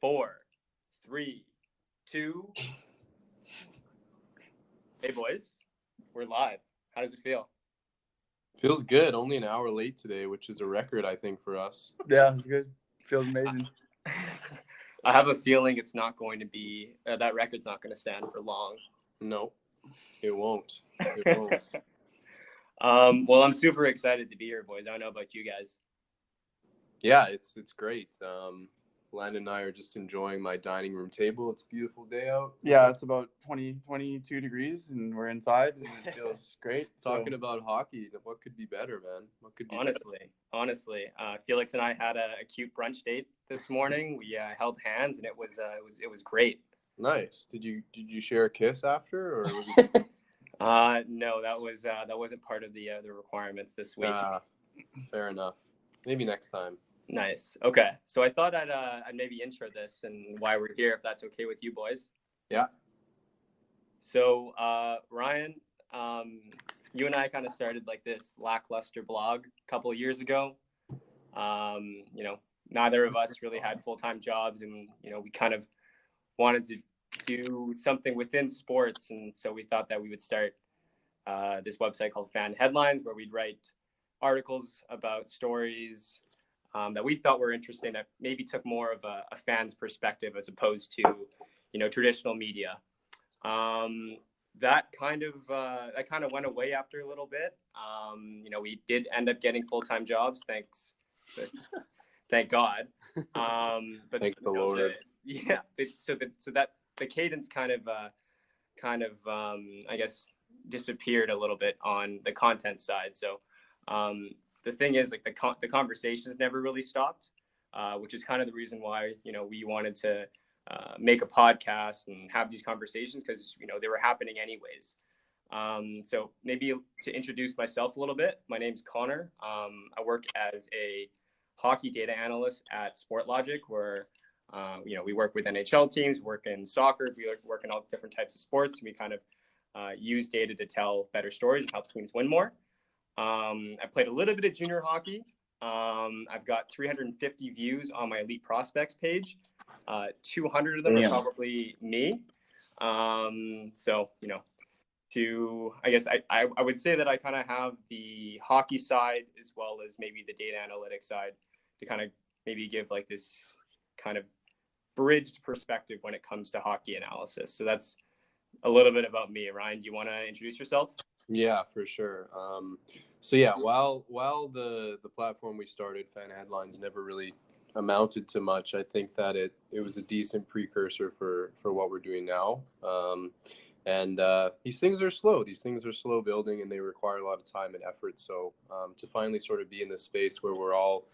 4, 3, 2. Hey, boys. We're live. How does it feel? Feels good. Only an hour late today, which is a record, I think, for us. Yeah, it's good. Feels amazing. I have a feeling it's not going to be that record's not going to stand for long. No, it won't. It won't. Well, I'm super excited to be here, boys. I don't know about you guys. Yeah, it's great. Landon and I are just enjoying my dining room table. It's a beautiful day out. Yeah, it's about 22 degrees, and we're inside, and it feels great. Talking about hockey, what could be better, man? What could be honestly, Felix and I had a cute brunch date this morning. We held hands, and it was great. Nice. Did you share a kiss after, or? No, that wasn't part of the requirements this week. Fair enough. Maybe next time. Nice. Okay. So I thought I'd maybe intro this and why we're here, if that's okay with you boys. Yeah. So Ryan, you and I kind of started like this lackluster blog a couple of years ago. Neither of us really had full-time jobs, and we kind of wanted to do something within sports, and so we thought that we would start this website called Fan Headlines, where we'd write articles about stories that we thought were interesting, that maybe took more of a fan's perspective as opposed to traditional media. That kind of went away after a little bit. We did end up getting full-time jobs, thank God. But thank the Lord. So that the cadence kind of I guess disappeared a little bit on the content side. So the thing is, like, the conversations never really stopped, which is kind of the reason why we wanted to make a podcast and have these conversations, because they were happening anyways. So maybe to introduce myself a little bit, my name's Connor. I work as a hockey data analyst at SportLogic, where we work with NHL teams, work in soccer, we work in all different types of sports, and we kind of use data to tell better stories and help teams win more. I played a little bit of junior hockey. I've got 350 views on my Elite Prospects page. 200 of them are probably me. I guess I would say that I kind of have the hockey side as well as maybe the data analytics side to kind of maybe give like this kind of bridged perspective when it comes to hockey analysis. So that's a little bit about me. Ryan, do you want to introduce yourself? Yeah, for sure. While the platform we started, Fan Headlines, never really amounted to much, I think that it was a decent precursor for what we're doing now. And these things are slow. These things are slow building, and they require a lot of time and effort. So to finally sort of be in this space where we're all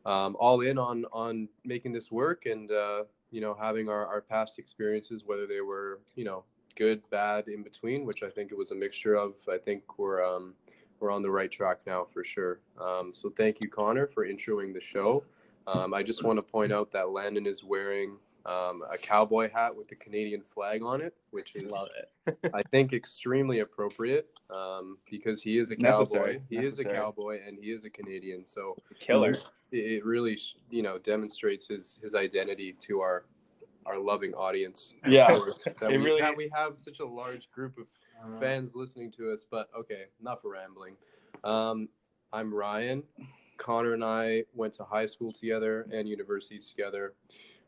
in on making this work, and having our past experiences, whether they were good, bad, in between, which I think it was a mixture of, I think we're on the right track now for sure. So thank you, Connor, for introing the show. I just want to point out that Landon is wearing a cowboy hat with the Canadian flag on it, which is, I think, extremely appropriate, because he is a cowboy. He is a cowboy, and he is a Canadian. So killer. It really, demonstrates his identity to our loving audience. Yeah, we have such a large group of fans listening to us. But okay, enough rambling. I'm Ryan. Connor and I went to high school together and university together.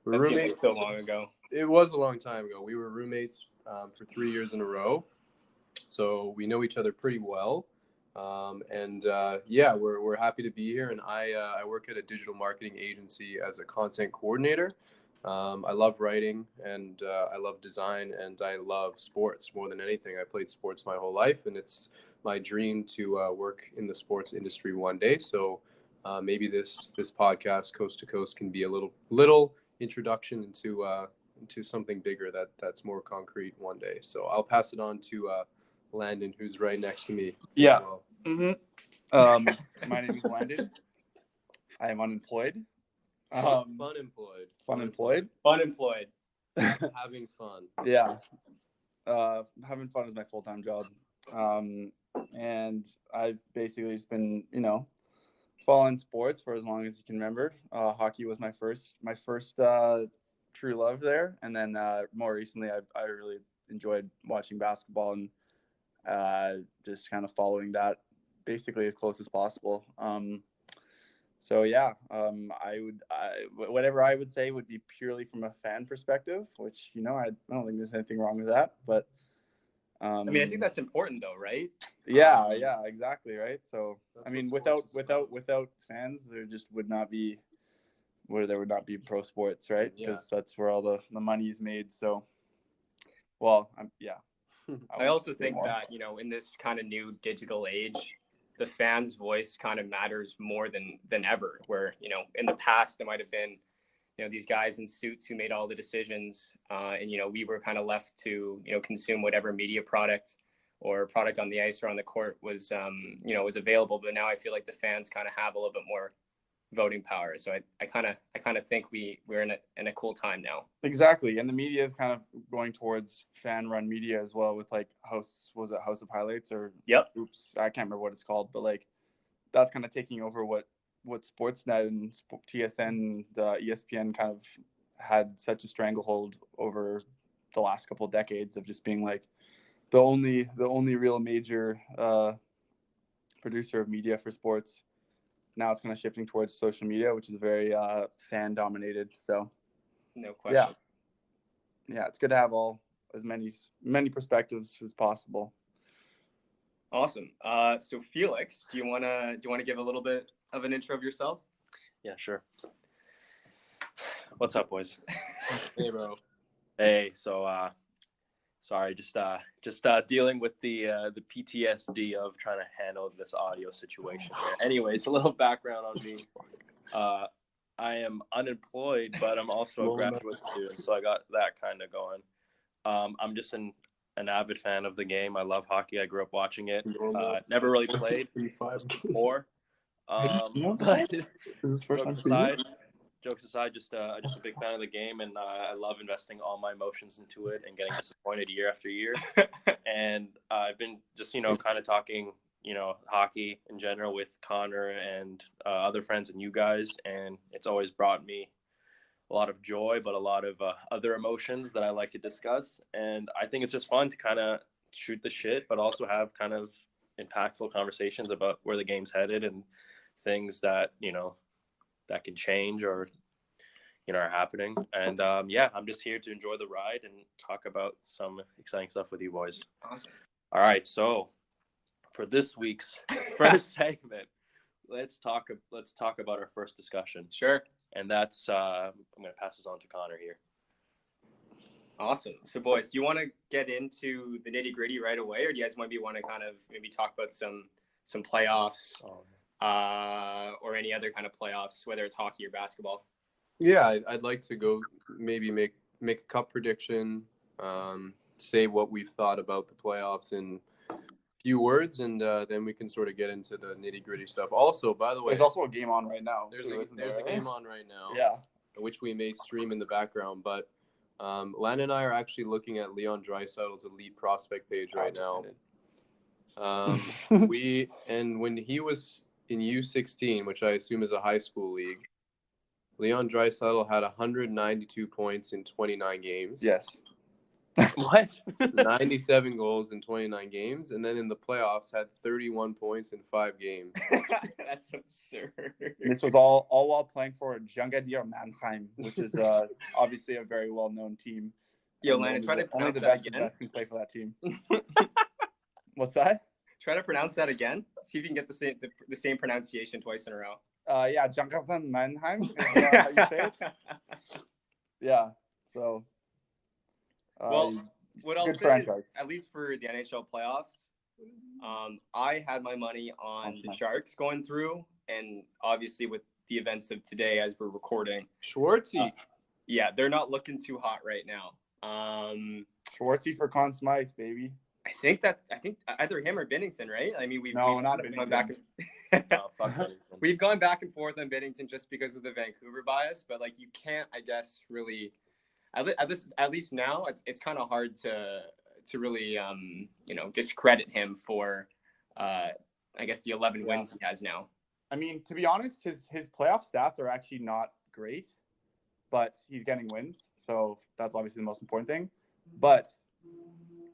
That seems so long ago. It was a long time ago. We were roommates for 3 years in a row, so we know each other pretty well. We're happy to be here. And I work at a digital marketing agency as a content coordinator. I love writing, and I love design, and I love sports more than anything. I played sports my whole life, and it's my dream to work in the sports industry one day. So maybe this podcast, Coast to Coast, can be a little introduction into something bigger that's more concrete one day. So I'll pass it on to Landon, who's right next to me. Yeah. Well. Mm-hmm. My name is Landon. I am unemployed. Funemployed. Having fun. Yeah. Having fun is my full-time job. And I've basically just been, following sports for as long as you can remember. Hockey was my first true love there. And then more recently, I really enjoyed watching basketball and just kind of following that basically as close as possible. So yeah, whatever I would say would be purely from a fan perspective, which I don't think there's anything wrong with that. But I mean, I think that's important though, right? Yeah, exactly, right. So I mean, without fans, there just would not be pro sports, right? Because that's where all the money is made. So, well, I also think that in this kind of new digital age, the fans' voice kind of matters more than ever. Where in the past there might have been these guys in suits who made all the decisions, and we were kind of left to consume whatever media product or product on the ice or on the court was was available. But now I feel like the fans kind of have a little bit more voting power. So I kind of think we're in a cool time now. Exactly, and the media is kind of going towards fan-run media as well, with like House of Highlights or Oops, I can't remember what it's called, but like that's kind of taking over what Sportsnet and TSN and ESPN kind of had such a stranglehold over the last couple of decades of just being like the only real major producer of media for sports. Now it's kind of shifting towards social media, which is very fan dominated. So no question. Yeah, it's good to have as many perspectives as possible. Awesome. So Felix, do you wanna give a little bit of an intro of yourself? Yeah, sure. What's up, boys? Hey, bro. Hey, so sorry, just dealing with the PTSD of trying to handle this audio situation here. Anyways, a little background on me. I am unemployed, but I'm also a graduate student, so I got that kind of going. I'm just an avid fan of the game. I love hockey. I grew up watching it. Never really played before. But jokes aside, just a big fan of the game, and I love investing all my emotions into it and getting disappointed year after year. And I've been just kind of talking hockey in general with Connor and other friends and you guys, and it's always brought me a lot of joy, but a lot of other emotions that I like to discuss. And I think it's just fun to kind of shoot the shit, but also have kind of impactful conversations about where the game's headed and things that that can change or are happening. And I'm just here to enjoy the ride and talk about some exciting stuff with you boys. Awesome. All right, so for this week's first segment, let's talk about our first discussion. Sure. And that's I'm going to pass this on to Connor here. Awesome. So boys, do you want to get into the nitty-gritty right away, or do you guys want to kind of maybe talk about some playoffs or any other kind of playoffs, whether it's hockey or basketball? Yeah, I'd like to go maybe make a cup prediction, say what we've thought about the playoffs in a few words, and then we can sort of get into the nitty-gritty stuff. Also, by the way, there's also a game on right now. There's a game on right now. Yeah. Which we may stream in the background, but Len and I are actually looking at Leon Draisaitl's elite prospect page right now. When he was in U16, which I assume is a high school league, Leon Draisaitl had 192 points in 29 games. Yes. What? 97 goals in 29 games, and then in the playoffs had 31 points in 5 games. That's absurd. This was all while playing for Jungadir Mannheim, which is obviously a very well-known team. Yo, Landon, try to pronounce that again. Best can play for that team. What's that? Try to pronounce that again. See if you can get the same pronunciation twice in a row. Yeah, Jungadir Mannheim is how you say it. Yeah, so. Well, what I'll say is, at least for the NHL playoffs, I had my money on the Sharks going through, and obviously with the events of today as we're recording, Schwartzy. Yeah, they're not looking too hot right now. Schwartzy for Conn Smythe, baby. I think either him or Binnington, right? I mean, we've gone back we've gone back and forth on Binnington just because of the Vancouver bias, but like you can't, I guess, really. At least now, it's kind of hard to really discredit him for I guess the 11 wins he has now. I mean, to be honest, his playoff stats are actually not great. but he's getting wins. So that's obviously the most important thing. But,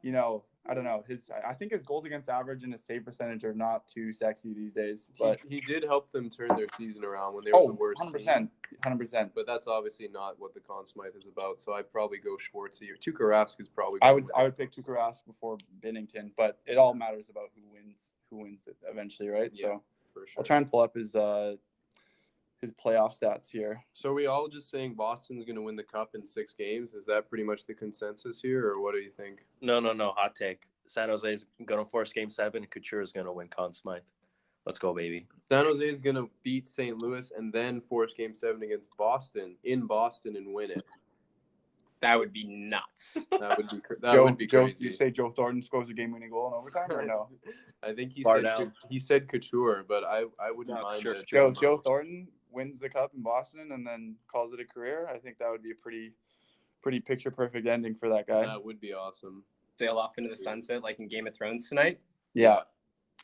you know, I don't know. I think his goals against average and his save percentage are not too sexy these days. But he did help them turn their season around when they were the worst 100%, team. 100%. But that's obviously not what the Conn Smythe is about. So I'd probably go Schwartz here. Tuukka Rask is probably. I would pick Tuukka Rask before Binnington, but it all matters about who wins it eventually, right? Yeah, so for sure. I'll try and pull up his playoff stats here. So are we all just saying Boston's going to win the cup in 6 games? Is that pretty much the consensus here, or what do you think? No. Hot take. San Jose's going to force Game 7. Couture is going to win Conn Smythe. Let's go, baby. San Jose is going to beat St. Louis and then force Game 7 against Boston in Boston and win it. That would be nuts. That would be crazy. You say Joe Thornton scores a game-winning goal in overtime, or no? I think he said Couture, but I wouldn't mind it. Joe Thornton wins the cup in Boston and then calls it a career. I think that would be a pretty picture-perfect ending for that guy. That would be awesome. Sail off into the sunset like in Game of Thrones tonight. Yeah.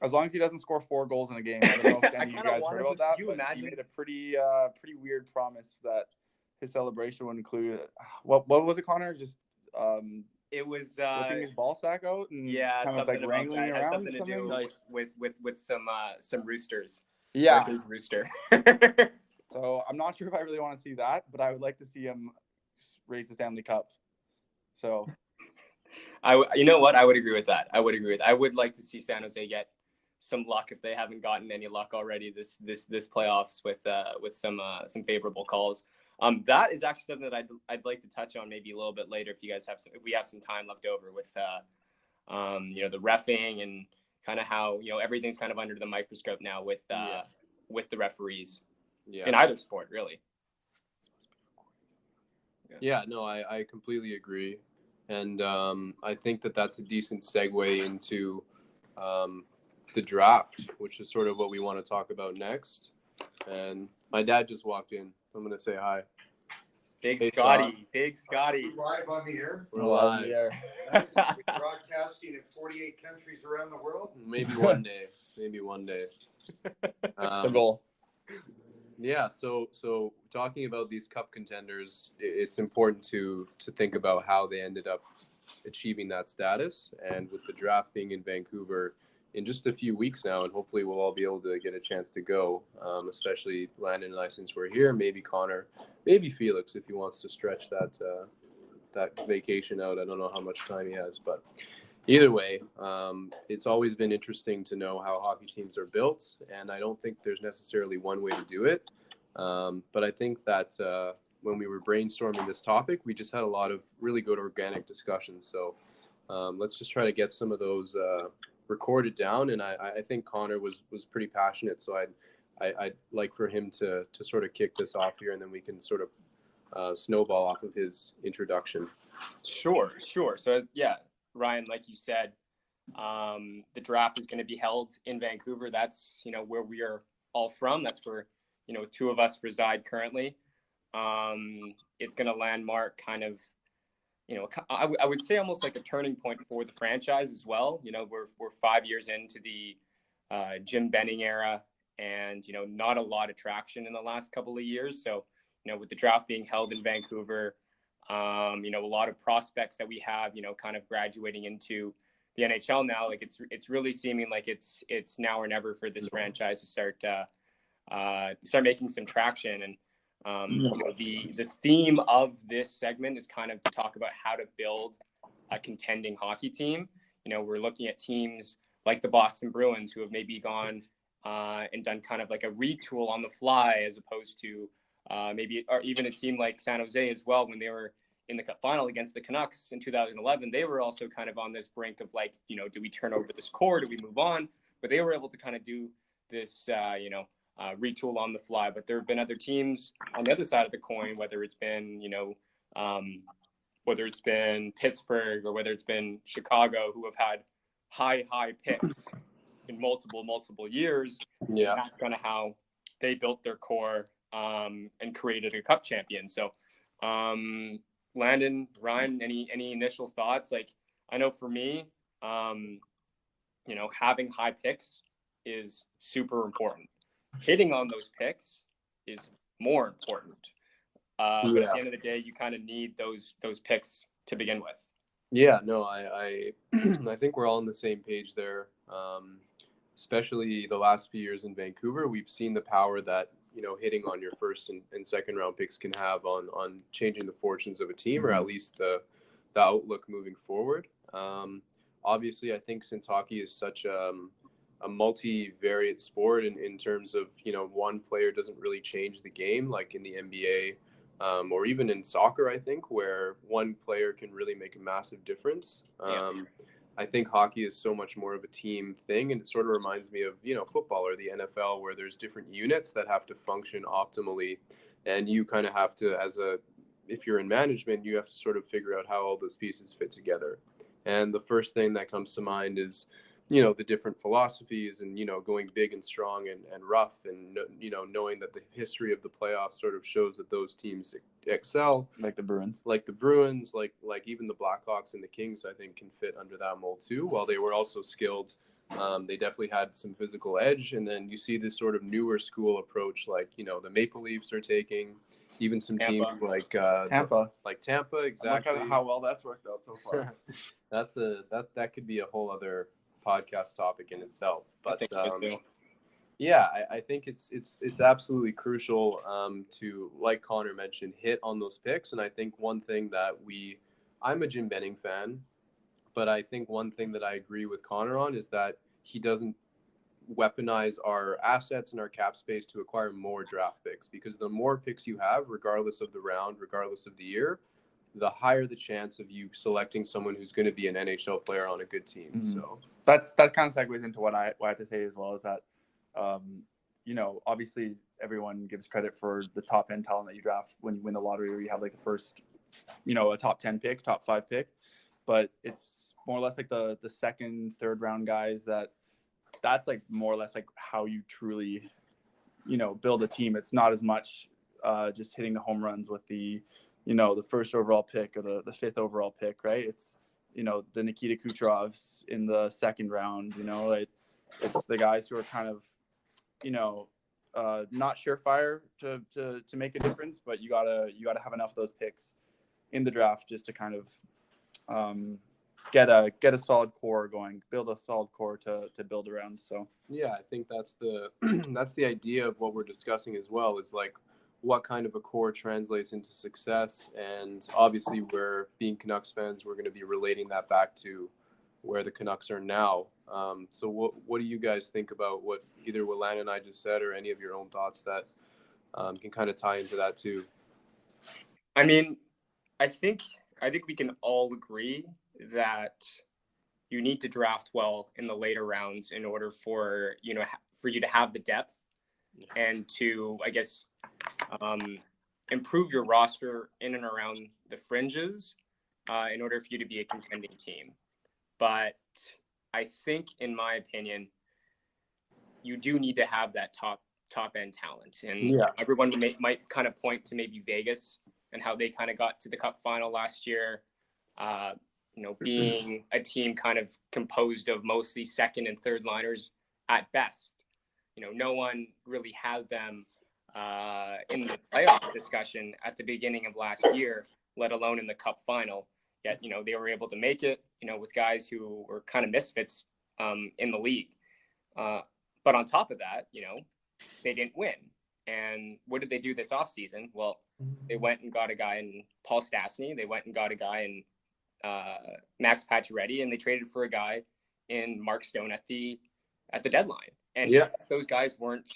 As long as he doesn't score 4 goals in a game. I don't know if any of you guys heard about that, you but imagine? he made a pretty weird promise that his celebration would include what was it, Connor? Just it was whipping his ball sack out and kind of like wrangling around. It has something to do with some roosters. Yeah, his rooster. So I'm not sure if I really want to see that, but I would like to see him raise the Stanley Cup. So, you know what? I would agree with that. I would like to see San Jose get some luck if they haven't gotten any luck already this playoffs with some favorable calls. That is actually something that I'd like to touch on maybe a little bit later if we have some time left over with the reffing and kind of how everything's kind of under the microscope now with the referees in either sport, really. Yeah, no, I completely agree, and I think that's a decent segue into the draft, which is sort of what we want to talk about next. And my dad just walked in. I'm going to say hi. Big Hey, Scotty. Big Scotty. We're live on the air. We're live. We're We're broadcasting in 48 countries around the world. Maybe one day. That's the goal. Yeah, so talking about these cup contenders, it's important to think about how they ended up achieving that status. And with the draft being in Vancouver in just a few weeks now, and hopefully we'll all be able to get a chance to go, especially Landon and I since we're here, maybe Connor, maybe Felix if he wants to stretch that vacation out. I don't know how much time he has, but either way, it's always been interesting to know how hockey teams are built, and I don't think there's necessarily one way to do it. But I think that when we were brainstorming this topic, we just had a lot of really good organic discussions. So let's just try to get some of those recorded down. And I think Connor was pretty passionate, so I'd like for him to sort of kick this off here, and then we can sort of snowball off of his introduction. Sure. So Ryan, like you said, the draft is going to be held in Vancouver. That's, where we are all from. That's where, 2 of us reside currently. It's going to landmark kind of, I would say almost like a turning point for the franchise as well. We're 5 years into the Jim Benning era, and, not a lot of traction in the last couple of years. So, with the draft being held in Vancouver, a lot of prospects that we have, kind of graduating into the NHL now, like it's really seeming like it's now or never for this franchise to start making some traction. And the theme of this segment is kind of to talk about how to build a contending hockey team. We're looking at teams like the Boston Bruins who have maybe gone and done kind of like a retool on the fly, as opposed to maybe, or even a team like San Jose as well. When they were in the cup final against the Canucks in 2011, they were also kind of on this brink of like, do we turn over this core? Do we move on? But they were able to kind of do this, retool on the fly. But there have been other teams on the other side of the coin, whether it's been, whether it's been Pittsburgh or whether it's been Chicago, who have had high picks in multiple years. Yeah, and that's kind of how they built their core and created a cup champion. So, Landon, Ryan, any initial thoughts? Like, I know for me, having high picks is super important. Hitting on those picks is more important. But at the end of the day, you kind of need those picks to begin with. Yeah, no, I I think we're all on the same page there. Especially the last few years in Vancouver, we've seen the power that, hitting on your first and second round picks can have on changing the fortunes of a team, or at least the outlook moving forward. Obviously, I think since hockey is such a multivariate sport in terms of, one player doesn't really change the game like in the NBA, or even in soccer, I think, where one player can really make a massive difference. I think hockey is so much more of a team thing, and it sort of reminds me of, football or the NFL, where there's different units that have to function optimally, and you kind of have to, if you're in management, you have to sort of figure out how all those pieces fit together. And the first thing that comes to mind is, the different philosophies and, going big and strong and rough, and, knowing that the history of the playoffs sort of shows that those teams excel. Like the Bruins, like even the Blackhawks and the Kings, I think, can fit under that mold too. While they were also skilled, they definitely had some physical edge. And then you see this sort of newer school approach, like, the Maple Leafs are taking, even some teams like Tampa. Exactly. Look at how well that's worked out so far. that could be a whole other podcast topic in itself. But I think it's absolutely crucial to, like Connor mentioned, hit on those picks. And I think one thing that I'm a Jim Benning fan, but I think one thing that I agree with Connor on is that he doesn't weaponize our assets and our cap space to acquire more draft picks, because the more picks you have, regardless of the round, regardless of the year, the higher the chance of you selecting someone who's going to be an NHL player on a good team. Mm-hmm. So that kind of segues into what I have to say as well, is that, obviously everyone gives credit for the top end talent that you draft when you win the lottery, or you have like the first, a top 10 pick, top 5 pick, but it's more or less like the second, third round guys that's like more or less like how you truly, build a team. It's not as much just hitting the home runs with the first overall pick or the fifth overall pick, right? It's, the Nikita Kucherovs in the second round, it's the guys who are kind of, not surefire to make a difference, but you gotta have enough of those picks in the draft just to kind of get a solid core going, build a solid core to build around. So yeah, I think that's the idea of what we're discussing as well, is like what kind of a core translates into success. And obviously, we're being Canucks fans, we're going to be relating that back to where the Canucks are now. So what do you guys think about what Lan and I just said, or any of your own thoughts that can kind of tie into that too? I mean, I think we can all agree that you need to draft well in the later rounds in order for you to have the depth and to, I guess, improve your roster in and around the fringes in order for you to be a contending team. But I think, in my opinion, you do need to have that top end talent. And everyone might kind of point to maybe Vegas and how they kind of got to the Cup final last year, being a team kind of composed of mostly second and third liners at best. No one really had them in the playoff discussion at the beginning of last year, let alone in the Cup final. Yet, they were able to make it, with guys who were kind of misfits in the league. But on top of that, they didn't win. And what did they do this offseason? Well, they went and got a guy in Paul Stastny. They went and got a guy in Max Pacioretty, and they traded for a guy in Mark Stone at the deadline. And yes, those guys weren't,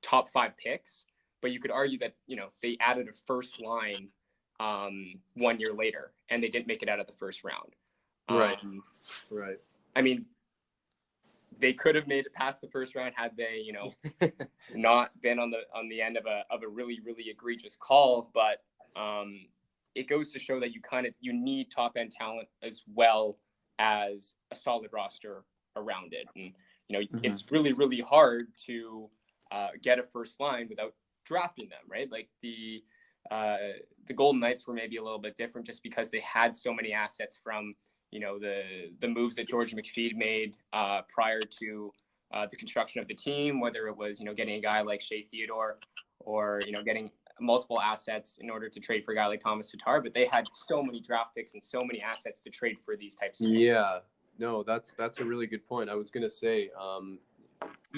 top 5 picks, but you could argue that, they added a first line 1 year later, and they didn't make it out of the first round. Right. I mean, they could have made it past the first round had they, not been on the end of a really, really egregious call. But it goes to show that you need top end talent as well as a solid roster around it. And, it's really, really hard to get a first line without drafting them, right? Like the Golden Knights were maybe a little bit different just because they had so many assets from, the moves that George McPhee made prior to the construction of the team, whether it was, getting a guy like Shea Theodore or, getting multiple assets in order to trade for a guy like Thomas Tatar, but they had so many draft picks and so many assets to trade for these types of picks. Yeah, no, that's a really good point. I was going to say,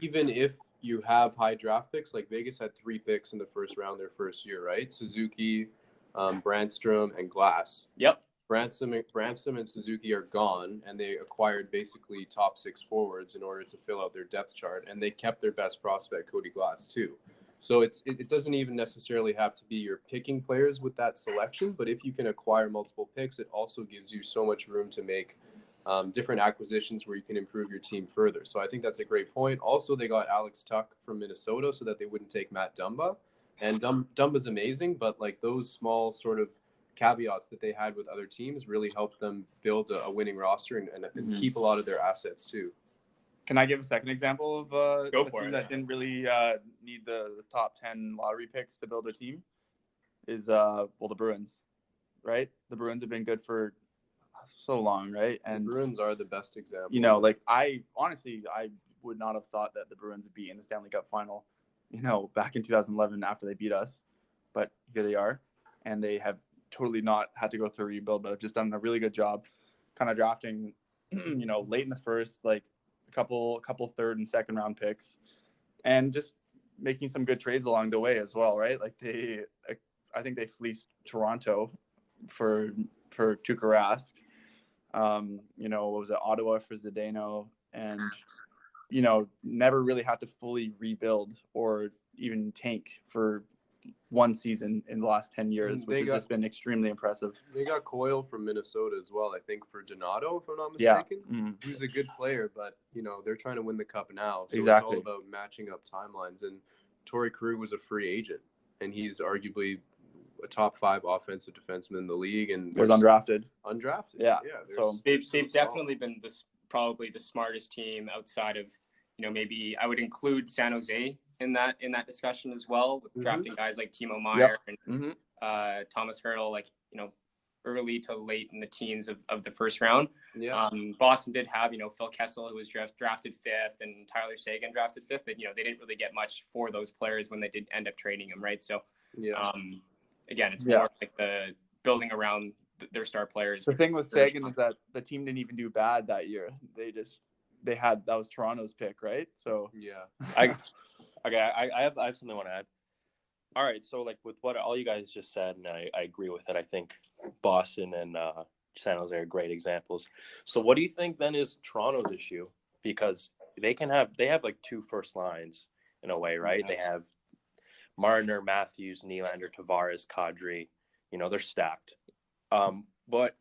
even if you have high draft picks, like Vegas had 3 picks in the first round their first year, right? Suzuki, Brandstrom, and Glass. Yep. Brandstrom and Suzuki are gone, and they acquired basically top 6 forwards in order to fill out their depth chart, and they kept their best prospect, Cody Glass, too. So it doesn't even necessarily have to be you're picking players with that selection, but if you can acquire multiple picks, it also gives you so much room to make different acquisitions where you can improve your team further. So I think that's a great point. Also, they got Alex Tuck from Minnesota so that they wouldn't take Matt Dumba. And Dumba's amazing, but like those small sort of caveats that they had with other teams really helped them build a winning roster and keep a lot of their assets too. Can I give a second example of a team that Yeah. didn't really need the top 10 lottery picks to build a team? Is the Bruins, right? The Bruins have been good for so long, right? And the Bruins are the best example. Like I would not have thought that the Bruins would be in the Stanley Cup final, back in 2011 after they beat us, but here they are, and they have totally not had to go through a rebuild, but have just done a really good job, kind of drafting, late in the first, like a couple third and second round picks, and just making some good trades along the way as well, right? Like I think they fleeced Toronto for Tuukka Rask. What was it, Ottawa for Zdeno, and never really had to fully rebuild or even tank for one season in the last 10 years, which has just been extremely impressive. They got Coyle from Minnesota as well, I think, for Donato, if I'm not mistaken. Yeah. Who's a good player, but they're trying to win the cup now, so Exactly. It's all about matching up timelines. And Torrey Krug was a free agent, and he's arguably a top 5 offensive defenseman in the league, and was undrafted. Yeah. So they've definitely been probably the smartest team outside of, maybe I would include San Jose in that discussion as well, with drafting guys like Timo Meier and Thomas Hertl, like, early to late in the teens of the first round. Yeah. Boston did have, Phil Kessel, who was drafted 5th, and Tyler Seguin drafted 5th, but, they didn't really get much for those players when they did end up trading them, right? So, again, it's more like the building around their star players. The thing with Seguin is that the team didn't even do bad that year. That was Toronto's pick, right? So I have something I want to add. All right, so like with what all you guys just said, and I agree with it. I think Boston and San Jose are great examples. So what do you think then is Toronto's issue? Because they have like 2 first lines in a way, right? They have Marner, Matthews, Nylander, Tavares, Kadri. They're stacked. But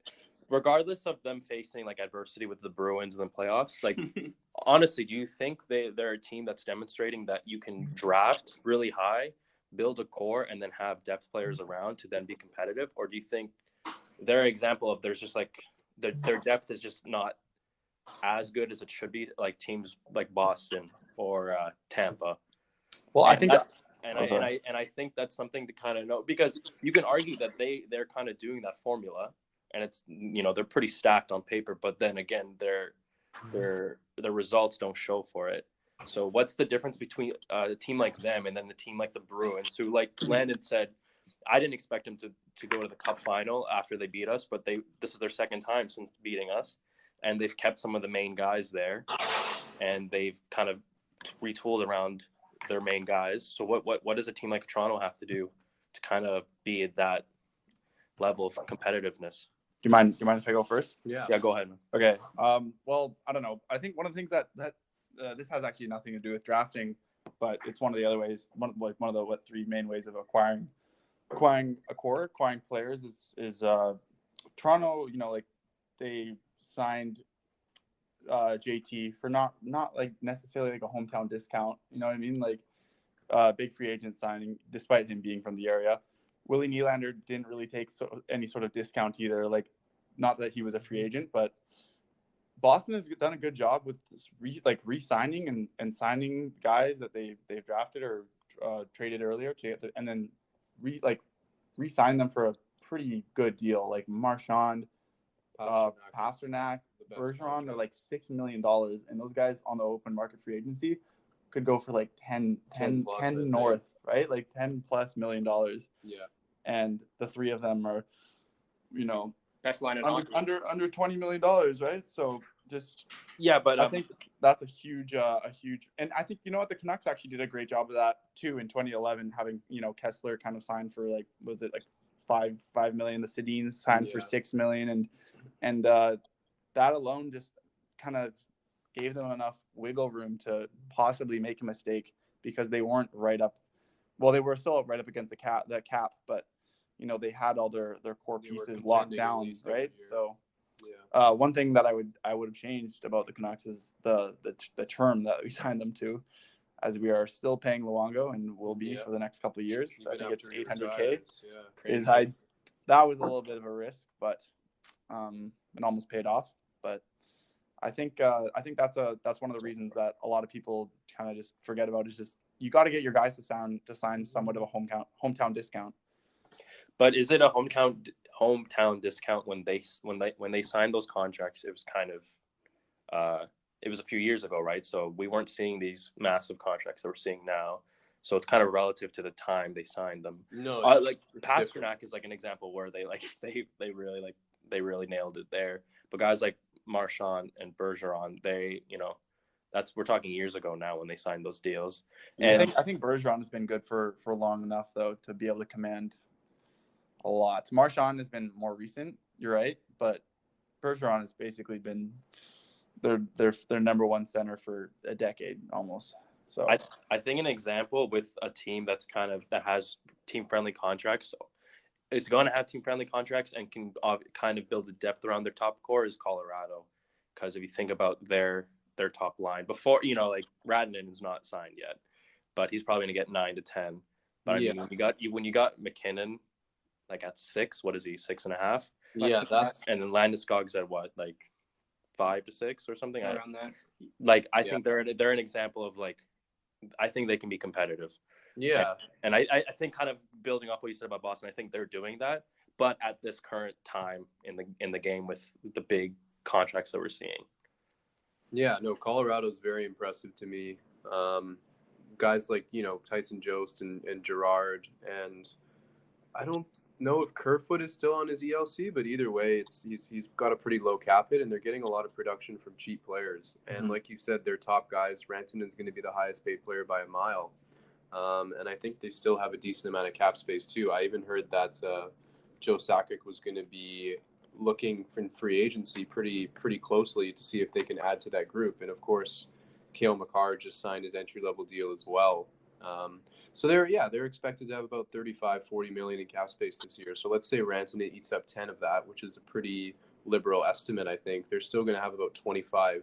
regardless of them facing like adversity with the Bruins in the playoffs, like honestly, do you think they're a team that's demonstrating that you can draft really high, build a core, and then have depth players around to then be competitive? Or do you think they're an example of there's just like their depth is just not as good as it should be, like teams like Boston or Tampa? Well, I think I think that's something to kind of know, because you can argue that they're kind of doing that formula, and it's they're pretty stacked on paper, but then again their results don't show for it. So what's the difference between a team like them and then the team like the Bruins, who, like Landon said, I didn't expect them to go to the Cup final after they beat us, but this is their second time since beating us, and they've kept some of the main guys there, and they've kind of retooled around their main guys. So what does a team like Toronto have to do to kind of be at that level of competitiveness? Do you mind if I go first? Yeah, go ahead. Okay. Well, I don't know. I think one of the things that this has actually nothing to do with drafting, but it's one of the other ways. One of the 3 main ways of acquiring players is Toronto. Like they signed JT for not like necessarily like a hometown discount. You know what I mean? Like big free agent signing, despite him being from the area. Willie Nylander didn't really take any sort of discount either. Like, not that he was a free agent, but Boston has done a good job with re-signing and signing guys that they've drafted or traded earlier and then re-sign them for a pretty good deal. Like Marchand, Pasternak, Bergeron are like $6 million, and those guys on the open market free agency could go for like 10 plus, north, right? Like $10+ million. Yeah. And the three of them are, best line in under $20 million, right? So just but I think that's a huge, and I think the Canucks actually did a great job of that too in 2011, having Kessler kind of signed for like, was it like $5 million? The Sedins signed for $6 million, and that alone just kind of gave them enough wiggle room to possibly make a mistake, because they weren't right up. Well, they were still right up against the cap, but they had all their core pieces locked down, right? So one thing that I would have changed about the Canucks is the term that we signed them to, as we are still paying Luongo and will be for the next couple of years. So I think it's $800K. That was a little bit of a risk, but it almost paid off. But I think that's one of the reasons that a lot of people kind of just forget about, is just you got to get your guys to sign somewhat of a hometown discount. But is it a hometown discount when they signed those contracts? It was kind of it was a few years ago, right? So we weren't seeing these massive contracts that we're seeing now. So it's kind of relative to the time they signed them. No, like Pasternak is like an example where they really nailed it there. But guys like Marchand and Bergeron, we're talking years ago now when they signed those deals. And I think Bergeron has been good for long enough though to be able to command a lot. Marchand has been more recent, you're right, but Bergeron has basically been their number one center for a decade almost. So I think an example with a team that has team-friendly contracts, it's going to have team-friendly contracts and can kind of build a depth around their top core, is Colorado. Because if you think about their top line, before, like Radnyn is not signed yet, but he's probably going to get 9 to 10. But I mean, when you got McKinnon, like at 6, what is he, 6.5? Yeah, and then Landeskog's at what, like 5 to 6 or something around that. Like I think they're an example of, like, I think they can be competitive. Yeah, and I think, kind of building off what you said about Boston, I think they're doing that, but at this current time in the game with the big contracts that we're seeing. Yeah, no, Colorado's very impressive to me. Guys like Tyson Jost and Gerard, and I don't know if Kerfoot is still on his ELC, but either way, he's got a pretty low cap hit, and they're getting a lot of production from cheap players. And like you said, their top guys, Rantanen's going to be the highest paid player by a mile. And I think they still have a decent amount of cap space too. I even heard that Joe Sakic was going to be looking for free agency pretty closely to see if they can add to that group. And of course, Cale Makar just signed his entry-level deal as well. So they're expected to have about 35-40 million in cap space this year. So let's say Rantanen eats up 10 of that, which is a pretty liberal estimate. I think they're still going to have about $27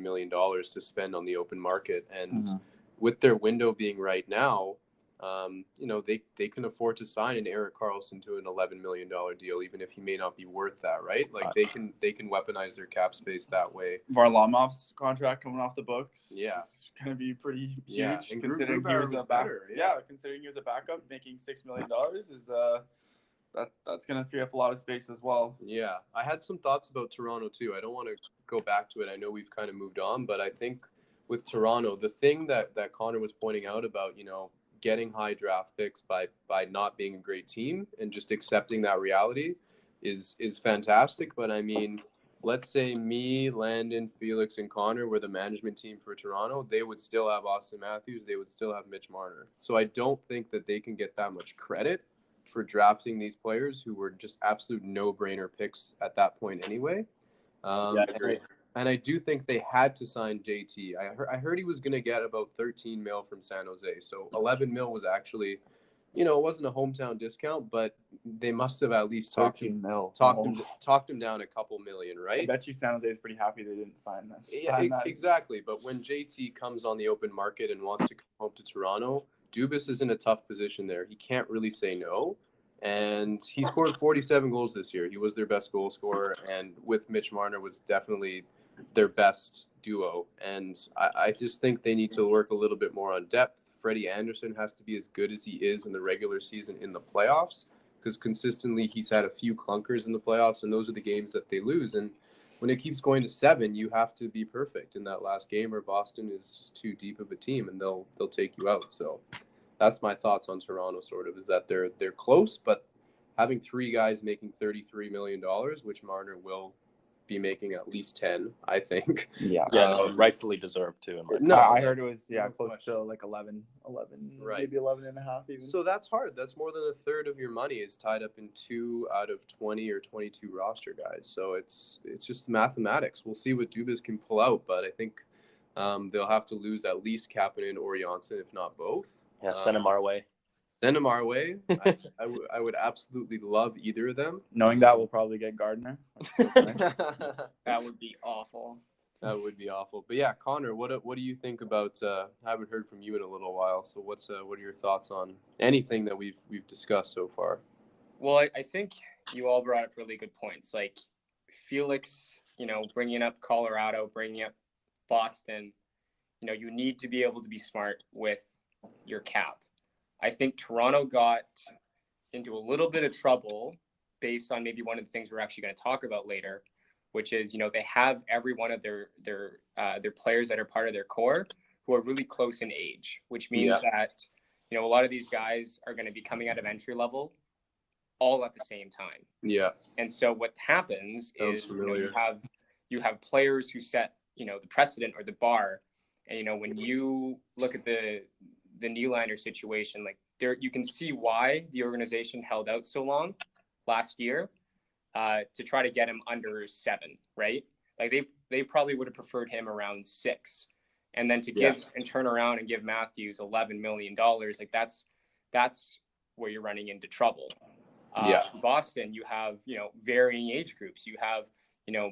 million to spend on the open market. And with their window being right now, they can afford to sign an Erik Karlsson to an $11 million deal, even if he may not be worth that, right? Like they can weaponize their cap space that way. Varlamov's contract coming off the books, is going to be pretty huge. Yeah, considering he was considering he was a backup, making $6 million is that's going to free up a lot of space as well. Yeah, I had some thoughts about Toronto too. I don't want to go back to it. I know we've kind of moved on, but I think with Toronto, the thing that Connor was pointing out about getting high draft picks by not being a great team and just accepting that reality is fantastic. But I mean, let's say me, Landon, Felix, and Connor were the management team for Toronto, they would still have Austin Matthews, they would still have Mitch Marner. So I don't think that they can get that much credit for drafting these players who were just absolute no-brainer picks at that point anyway. I agree. And I do think they had to sign JT. I heard he was going to get about 13 mil from San Jose. So 11 mil was actually, it wasn't a hometown discount, but they must have at least talked him down a couple million, right? I bet you San Jose is pretty happy they didn't sign this. Yeah, exactly. But when JT comes on the open market and wants to come home to Toronto, Dubas is in a tough position there. He can't really say no. And he scored 47 goals this year. He was their best goal scorer. And with Mitch Marner was definitely their best duo. And I just think they need to work a little bit more on depth. Freddie Anderson has to be as good as he is in the regular season in the playoffs, because consistently he's had a few clunkers in the playoffs, and those are the games that they lose. And when it keeps going to 7, you have to be perfect in that last game, or Boston is just too deep of a team and they'll take you out. So that's my thoughts on Toronto, sort of, is that they're close, but having 3 guys making $33 million, which Marner will be making at least 10, I think. Yeah. No, rightfully deserved too. No, I heard it was no close question. to like 11, Right. maybe 11 and a half even. So that's hard. That's more than a third of your money is tied up in 2 out of 20 or 22 roster guys. So it's just mathematics. We'll see what Dubas can pull out, but I think they'll have to lose at least Kapanen or Janssen, if not both. Yeah, send him our way. Send them our way. I would absolutely love either of them. Knowing that, we'll probably get Gardner. That would be awful. That would be awful. But yeah, Connor, what do you think about? I haven't heard from you in a little while. So what are your thoughts on anything that we've discussed so far? Well, I think you all brought up really good points. Like Felix, bringing up Colorado, bringing up Boston. You need to be able to be smart with your cap. I think Toronto got into a little bit of trouble based on maybe one of the things we're actually going to talk about later, which is, they have every one of their players that are part of their core who are really close in age, which means that, a lot of these guys are going to be coming out of entry level all at the same time. Yeah. And so what happens is, you have players who set, the precedent or the bar. And, when you look at the Nylander situation, like there, you can see why the organization held out so long last year to try to get him under 7, right? Like they probably would have preferred him around 6, and then to give and turn around and give Matthews $11 million, like that's where you're running into trouble. Boston, you have varying age groups. You have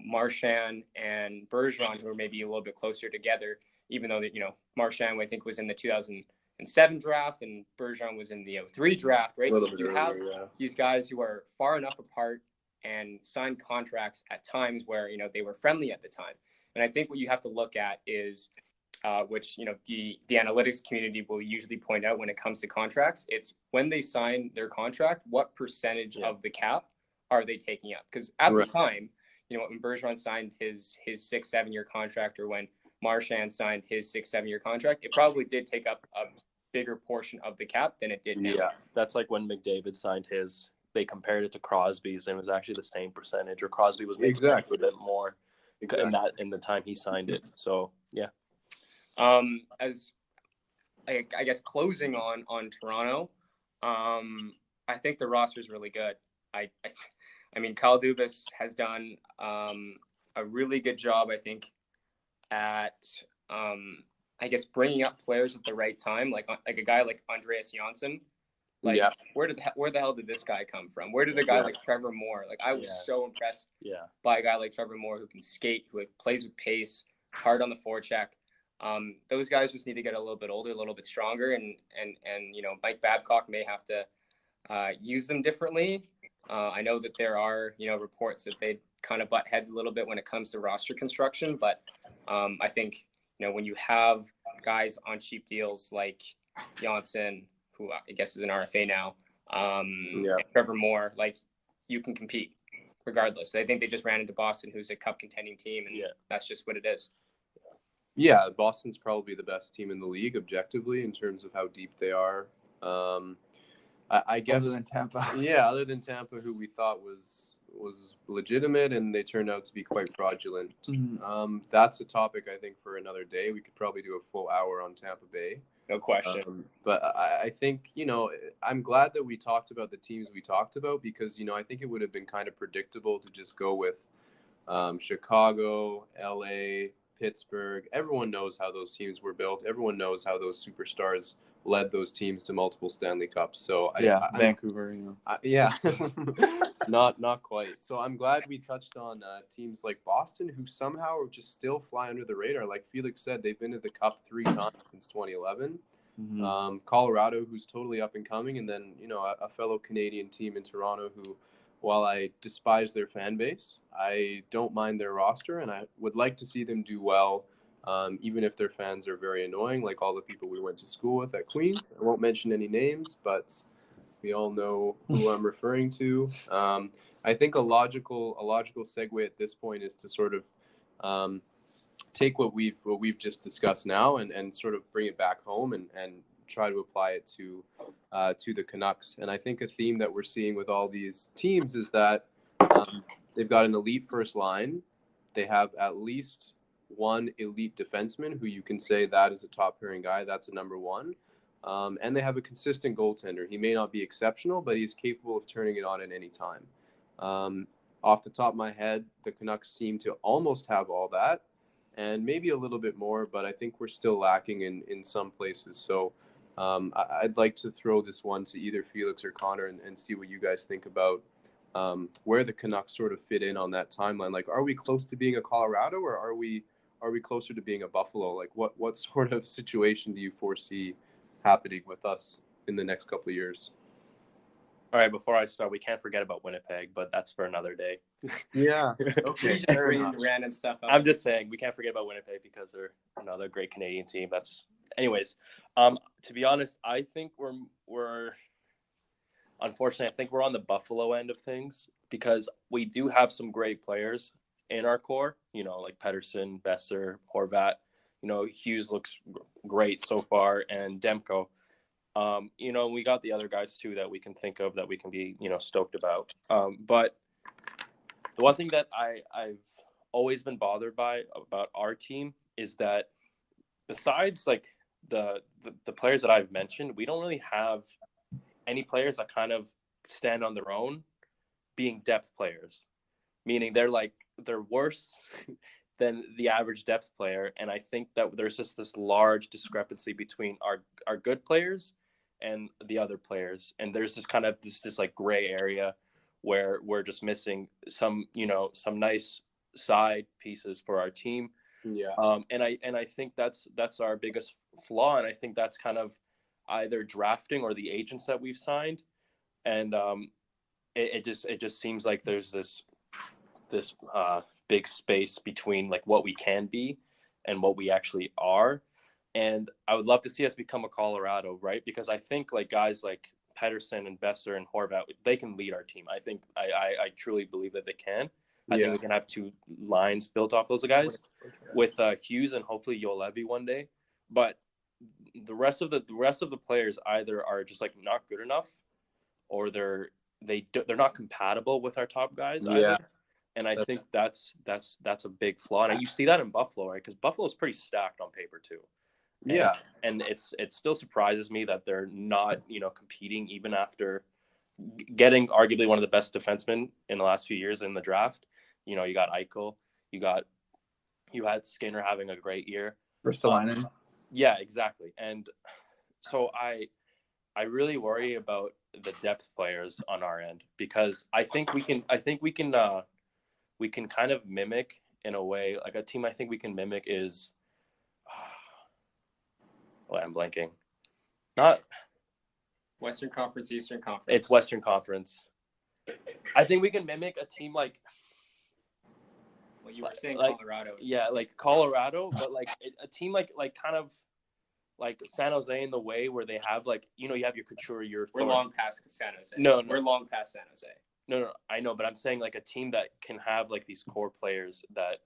Marchand and Bergeron, who are maybe a little bit closer together, even though that Marchand I think was in the 2007 draft and Bergeron was in the 2003 draft, right? So you have these guys who are far enough apart and signed contracts at times where they were friendly at the time. And I think what you have to look at is which the analytics community will usually point out when it comes to contracts, it's when they sign their contract, what percentage of the cap are they taking up? Because at the time, when Bergeron signed his 6-7-year contract, or when Marchand signed his 6-7-year contract, it probably did take up a bigger portion of the cap than it did now. Yeah, that's like when McDavid signed his. They compared it to Crosby's, and it was actually the same percentage, or Crosby was making a bit more in the time he signed it. So yeah. As I guess closing on Toronto, I think the roster is really good. I mean, Kyle Dubas has done a really good job, I think, at I guess bringing up players at the right time, like a guy like Andreas Janssen. Like, where the hell did this guy come from? Where did a guy like Trevor Moore? Like, I was so impressed by a guy like Trevor Moore who can skate, who plays with pace, hard on the forecheck. Those guys just need to get a little bit older, a little bit stronger, and Mike Babcock may have to use them differently. I know that there are reports that they kind of butt heads a little bit when it comes to roster construction, but I think when you have guys on cheap deals like Janssen, who I guess is an RFA now, Trevor Moore, like you can compete regardless. I think they just ran into Boston, who's a cup contending team, and that's just what it is. Yeah, Boston's probably the best team in the league objectively in terms of how deep they are. I guess other than Tampa. Yeah, other than Tampa, who we thought was legitimate, and they turned out to be quite fraudulent. Mm-hmm. That's a topic I think for another day. We could probably do a full hour on Tampa Bay. No question. But I think, I'm glad that we talked about the teams we talked about, because, I think it would have been kind of predictable to just go with Chicago, LA, Pittsburgh. Everyone knows how those teams were built. Everyone knows how those superstars led those teams to multiple Stanley Cups. So Vancouver, not quite. So I'm glad we touched on teams like Boston, who somehow just still fly under the radar. Like Felix said, they've been to the Cup 3 times since 2011. Mm-hmm. Colorado, who's totally up and coming, and then a fellow Canadian team in Toronto who, while I despise their fan base, I don't mind their roster, and I would like to see them do well, even if their fans are very annoying, like all the people we went to school with at Queen's. I won't mention any names, but We all know who I'm referring to. I think a logical segue at this point is to sort of take what we've just discussed now and sort of bring it back home and try to apply it to the Canucks. And I think a theme that we're seeing with all these teams is that they've got an elite first line. They have at least one elite defenseman who you can say that is a top pairing guy. That's a number one. And they have a consistent goaltender. He may not be exceptional, but he's capable of turning it on at any time. Off the top of my head, the Canucks seem to almost have all that and maybe a little bit more, but I think we're still lacking in some places. So I'd like to throw this one to either Felix or Connor and see what you guys think about where the Canucks sort of fit in on that timeline. Like, are we close to being a Colorado, or are we closer to being a Buffalo? Like, what sort of situation do you foresee happening with us in the next couple of years? All right, before I start, we can't forget about Winnipeg, but that's for another day. Yeah. Okay. Just bring random stuff up. I'm just saying we can't forget about Winnipeg because they're another great Canadian team. Anyways. To be honest, I think we're unfortunately, I think we're on the Buffalo end of things because we do have some great players in our core. Like Pettersson, Besser, Horvat. Hughes looks great so far, and Demko. We got the other guys too that we can think of that we can be, stoked about. But the one thing that I've always been bothered by about our team is that besides like the players that I've mentioned, we don't really have any players that kind of stand on their own being depth players, meaning they're worse than the average depth player. And I think that there's just this large discrepancy between our good players and the other players. And there's this kind of this like gray area where we're just missing some nice side pieces for our team. Yeah. And I think that's our biggest flaw. And I think that's kind of either drafting or the agents that we've signed. And it just seems like there's this big space between like what we can be and what we actually are. And I would love to see us become a Colorado, right? Because I think like guys like Pettersson and Besser and Horvat, they can lead our team. I think I truly believe that they can. I think we can have two lines built off those guys with Hughes and hopefully Yolevi one day. But the rest of the players either are just like not good enough, or they're not compatible with our top guys either. And I think that's a big flaw. And you see that in Buffalo, right? Because Buffalo is pretty stacked on paper too. And it still surprises me that they're not competing even after getting arguably one of the best defensemen in the last few years in the draft. You got Eichel, you had Skinner having a great year. Ristolainen. Yeah, exactly. And so I really worry about the depth players on our end, because I think we can kind of mimic in a way, like a team I think we can mimic is I'm blanking. Not Western Conference, Eastern Conference. It's Western Conference. I think we can mimic a team like you were saying Colorado. Yeah, like Colorado, but like a team like kind of like San Jose in the way where they have like you have your Couture, we're long past San Jose. No, we're long past San Jose. No, I know, but I'm saying like a team that can have like these core players that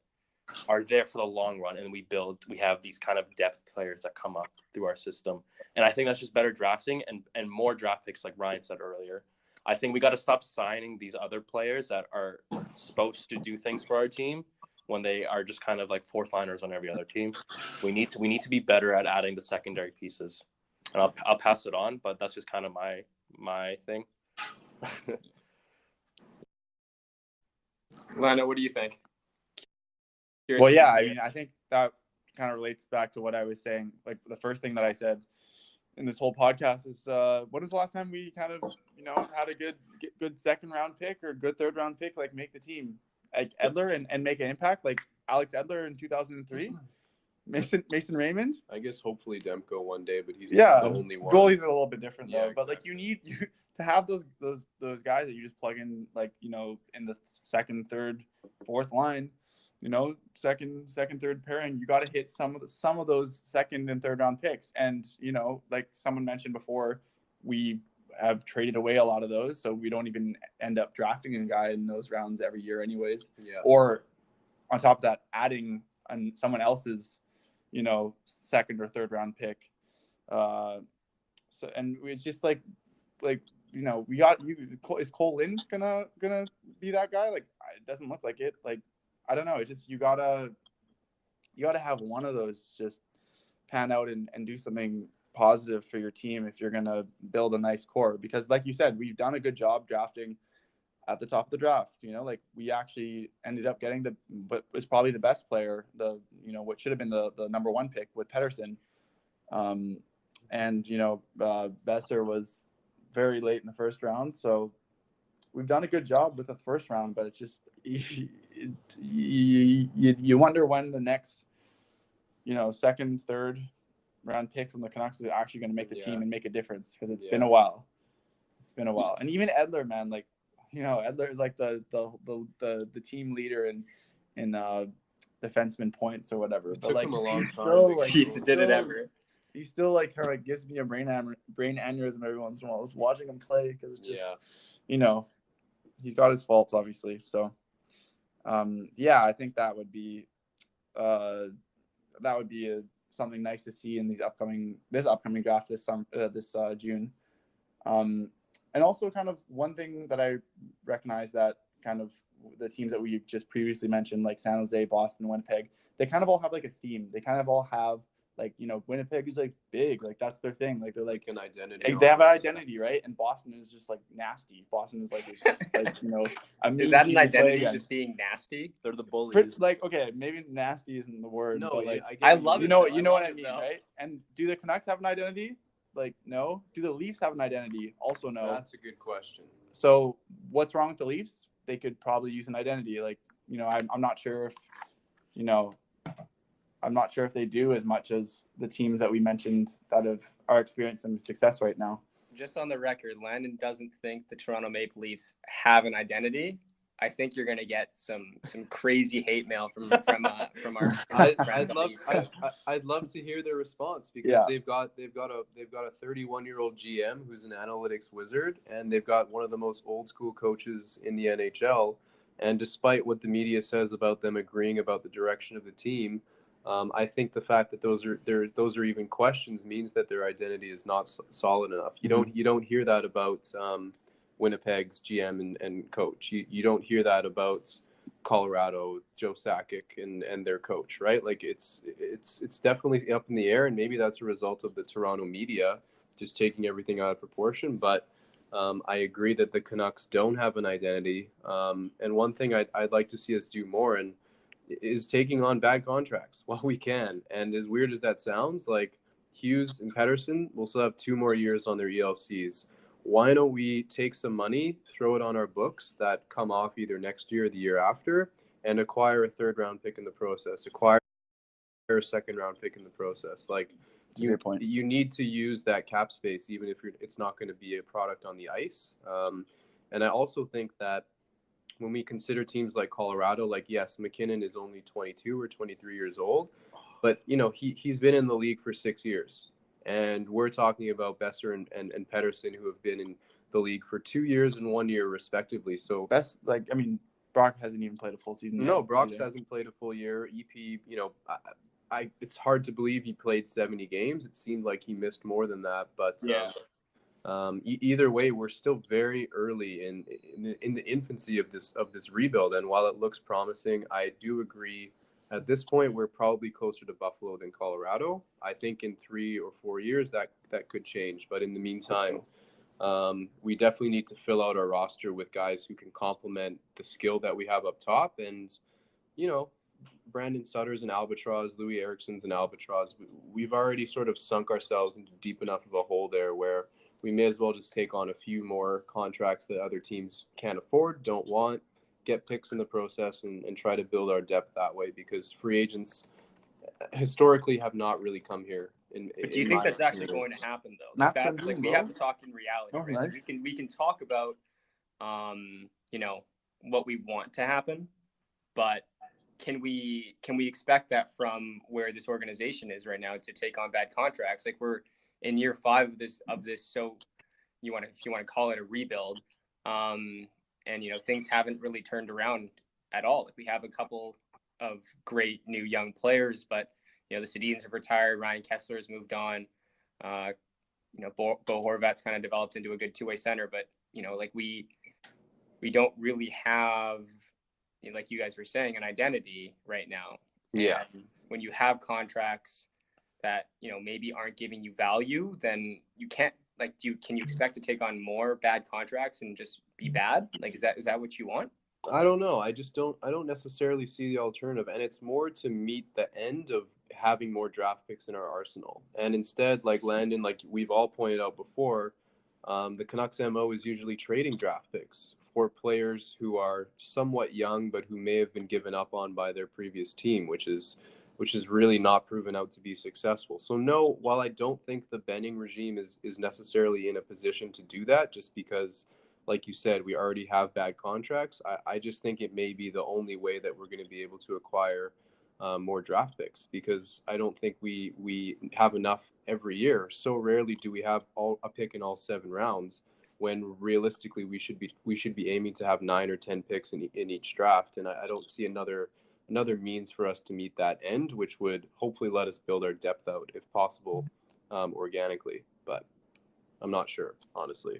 are there for the long run, and we have these kind of depth players that come up through our system. And I think that's just better drafting and more draft picks, like Ryan said earlier. I think we got to stop signing these other players that are supposed to do things for our team when they are just kind of like fourth liners on every other team. We need to be better at adding the secondary pieces. And I'll pass it on, but that's just kind of my thing. Lana, what do you think? Well, yeah, I mean, I think that kind of relates back to what I was saying. Like the first thing that I said in this whole podcast is, when was the last time we kind of, had a good second round pick or good third round pick, like make the team, like Edler and make an impact, like Alex Edler in 2003, Mason Raymond. I guess hopefully Demko one day, but he's the only one. Goalies are a little bit different though, but exactly. like you need to have those guys that you just plug in, like in the second, third, fourth line. Second, third pairing, you got to hit some of those second and third round picks. And, like someone mentioned before, we have traded away a lot of those, so we don't even end up drafting a guy in those rounds every year anyways. Yeah. Or on top of that, adding someone else's, second or third round pick. So, and it's just like, we got you. Is Cole Lind gonna be that guy? Like, it doesn't look like it. Like, I don't know. It's just, you gotta have one of those just pan out and do something positive for your team if you're gonna build a nice core. Because like you said, we've done a good job drafting at the top of the draft. Like, we actually ended up getting what was probably the best player, what should have been the number one pick with Pettersson. And Besser was very late in the first round. So we've done a good job with the first round, but it's just, you wonder when the next, second, third round pick from the Canucks is actually going to make the team and make a difference, because it's been a while. It's been a while. And even Edler, man, like, Edler is like the team leader in defenseman points or whatever. It but took like, him a long time. Still, like, Jeez, did it ever? He still like kind of gives me a brain aneurysm every once in a while. Just watching him play, because it's just he's got his faults obviously. So I think that would be something nice to see in this upcoming draft this June. And also, kind of one thing that I recognize, that kind of the teams that we just previously mentioned, like San Jose, Boston, Winnipeg, they kind of all have like a theme. They kind of all have, like, Winnipeg is like big, like that's their thing. Like, they're like an identity. They have an identity, right? And Boston is just like nasty. Boston is like, is that an identity, just being nasty? They're the bullies. Like, okay, maybe nasty isn't the word. No, but like, I love it. You know what I mean, right? And do the Canucks have an identity? Like, no. Do the Leafs have an identity? Also, no. That's a good question. So what's wrong with the Leafs? They could probably use an identity. Like, I'm not sure if, I'm not sure if they do as much as the teams that we mentioned that are experiencing success right now. Just on the record, Landon doesn't think the Toronto Maple Leafs have an identity. I think you're going to get some crazy hate mail from our friends. I'd love to hear their response, because they've got a 31-year-old GM who's an analytics wizard, and they've got one of the most old school coaches in the NHL. And despite what the media says about them agreeing about the direction of the team, I think the fact that those are even questions means that their identity is not solid enough. You don't hear that about Winnipeg's GM and coach. You don't hear that about Colorado, Joe Sakic and their coach, right? Like, it's definitely up in the air, and maybe that's a result of the Toronto media just taking everything out of proportion. But I agree that the Canucks don't have an identity. And one thing I'd like to see us do more is taking on bad contracts while we can. And as weird as that sounds, like, Hughes and Pettersson will still have 2 more years on their ELCs. Why don't we take some money, throw it on our books that come off either next year or the year after, and acquire a 3rd-round pick in the process, acquire a 2nd-round pick in the process? Like, you need to use that cap space, even if it's not going to be a product on the ice. And I also think that when we consider teams like Colorado, like, yes, McKinnon is only 22 or 23 years old, but he's been in the league for 6 years. And we're talking about Besser and Pettersson, who have been in the league for 2 years and 1 year, respectively. So Brock hasn't even played a full season. No, Brock hasn't played a full year. EP, it's hard to believe he played 70 games. It seemed like he missed more than that. But either way, we're still very early in the infancy of this rebuild. And while it looks promising, I do agree. At this point, we're probably closer to Buffalo than Colorado. I think in 3 or 4 years that could change. But in the meantime, we definitely need to fill out our roster with guys who can complement the skill that we have up top. And, Brandon Sutter's an albatross, Louis Ericsson's an albatross. We've already sort of sunk ourselves into deep enough of a hole there where we may as well just take on a few more contracts that other teams can't afford, don't want, get picks in the process, and try to build our depth that way, because free agents historically have not really come here. But do you think that's actually going to happen, though? We have to talk in reality, right? Nice. We can talk about what we want to happen, but can we expect that from where this organization is right now to take on bad contracts? Like, we're in year 5 of this, so you want to call it a rebuild. And, you know, things haven't really turned around at all. Like, we have a couple of great new young players, but, you know, the Sedins have retired. Ryan Kessler has moved on. You know, Bo Horvat's kind of developed into a good two-way center, but, you know, like we don't really have, you know, like you guys were saying, an identity right now. Yeah. And when you have contracts that, you know, maybe aren't giving you value, then you can't, like, can you expect to take on more bad contracts and just be bad? Like, is that what you want? I don't know. I don't necessarily see the alternative. And it's more to meet the end of having more draft picks in our arsenal. And instead, like Landon, like we've all pointed out before, the Canucks MO is usually trading draft picks for players who are somewhat young, but who may have been given up on by their previous team, which is really not proven out to be successful. So no, while I don't think the Benning regime is necessarily in a position to do that, just because, like you said, we already have bad contracts, I just think it may be the only way that we're going to be able to acquire more draft picks, because I don't think we have enough every year. So rarely do we have a pick in all 7 rounds, when realistically we should be aiming to have 9 or 10 picks in each draft. And I don't see another means for us to meet that end, which would hopefully let us build our depth out, if possible, organically. But I'm not sure, honestly.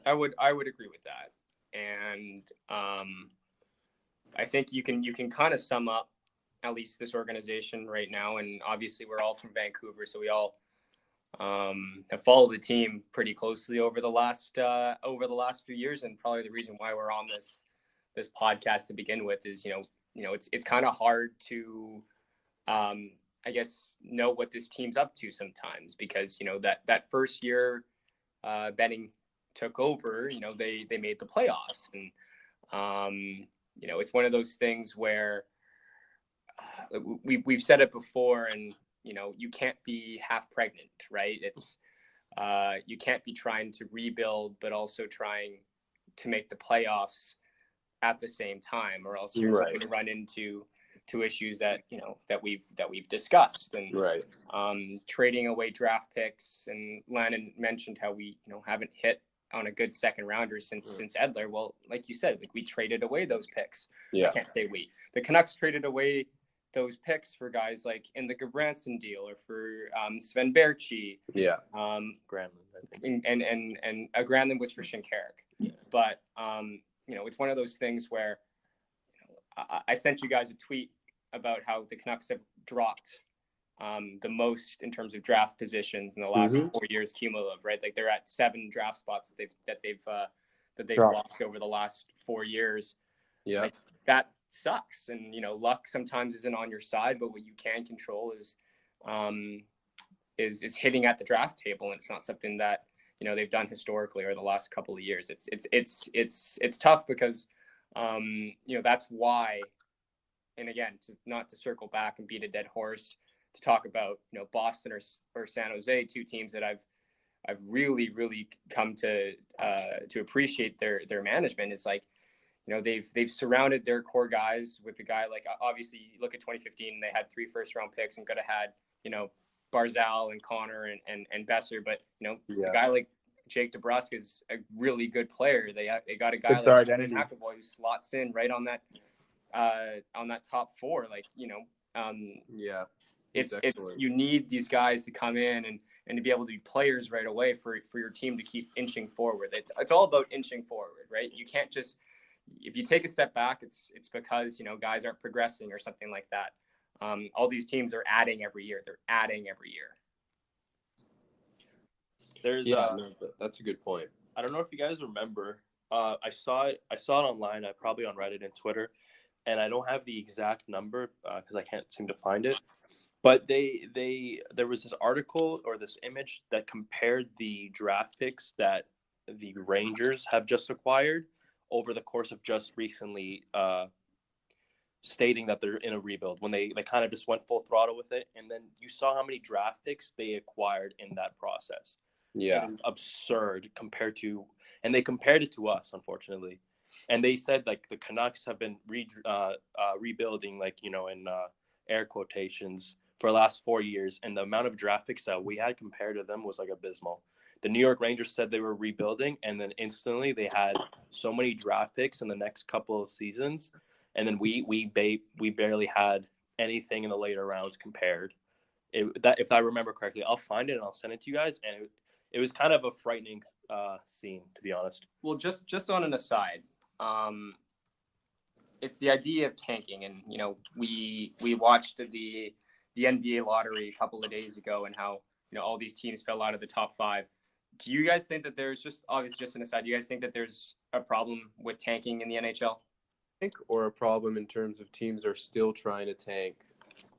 I would agree with that. And I think you can kind of sum up at least this organization right now. And obviously we're all from Vancouver, so we all have followed the team pretty closely over the last few years. And probably the reason why we're on this podcast to begin with is, you know, it's kind of hard to, I guess, know what this team's up to sometimes, because, you know, that first year Benning took over, you know, they made the playoffs. And, you know, it's one of those things where we've said it before, and, you know, you can't be half pregnant, right? It's you can't be trying to rebuild, but also trying to make the playoffs at the same time, or else you're going to run into issues that, you know, that we've discussed. And trading away draft picks, and Landon mentioned how we, you know, haven't hit on a good second rounder since Edler. Well, like you said, like, we traded away those picks. I can't say the Canucks traded away those picks for guys like in the Gabranson deal, or for Sven Berchi. Granlund, I think. And Granlund was for Shinkarik. But you know, it's one of those things where, you know, I sent you guys a tweet about how the Canucks have dropped the most in terms of draft positions in the last 4 years cumulative, right? Like, they're at 7 draft spots that they've lost over the last 4 years. Like, that sucks. And, you know, luck sometimes isn't on your side, but what you can control is hitting at the draft table. And it's not something that, you know, they've done historically or the last couple of years. It's tough, because you know, that's why. And again, not to circle back and beat a dead horse, to talk about, you know, Boston or San Jose, 2 teams that I've really, really come to appreciate their management. Is like, you know, they've surrounded their core guys with a guy like, obviously you look at 2015, they had 3 first-round picks and could have had, you know, Barzal and Connor and Besser, but, you know, a guy like Jake DeBrusk is a really good player. They got a guy like McAvoy who slots in right on that top 4. Like, you know, it's you need these guys to come in and to be able to be players right away for your team to keep inching forward. It's all about inching forward, right? You can't just, if you take a step back, it's because, you know, guys aren't progressing or something like that. All these teams are adding every year. There's that's a good point. I don't know if you guys remember. I saw it online, probably on Reddit and Twitter, and I don't have the exact number because I can't seem to find it. But there was this article or this image that compared the draft picks that the Rangers have just acquired over the course of just recently, stating that they're in a rebuild, when they kind of just went full throttle with it. And then you saw how many draft picks they acquired in that process. Absurd compared to, and they compared it to us, unfortunately. And they said, like, the Canucks have been rebuilding, like, you know, in air quotations, for the last 4 years, and the amount of draft picks that we had compared to them was like abysmal. the New York Rangers said they were rebuilding, and then instantly they had so many draft picks in the next couple of seasons, and then we barely had anything in the later rounds compared. If I remember correctly, I'll find it and I'll send it to you guys. And it was kind of a frightening scene, to be honest. Well, just on an aside, it's the idea of tanking, and we watched the NBA lottery a couple of days ago, and how all these teams fell out of the top 5. Do you guys think that there's just an aside? Do you guys think that there's a problem with tanking in the NHL? Or a problem in terms of teams are still trying to tank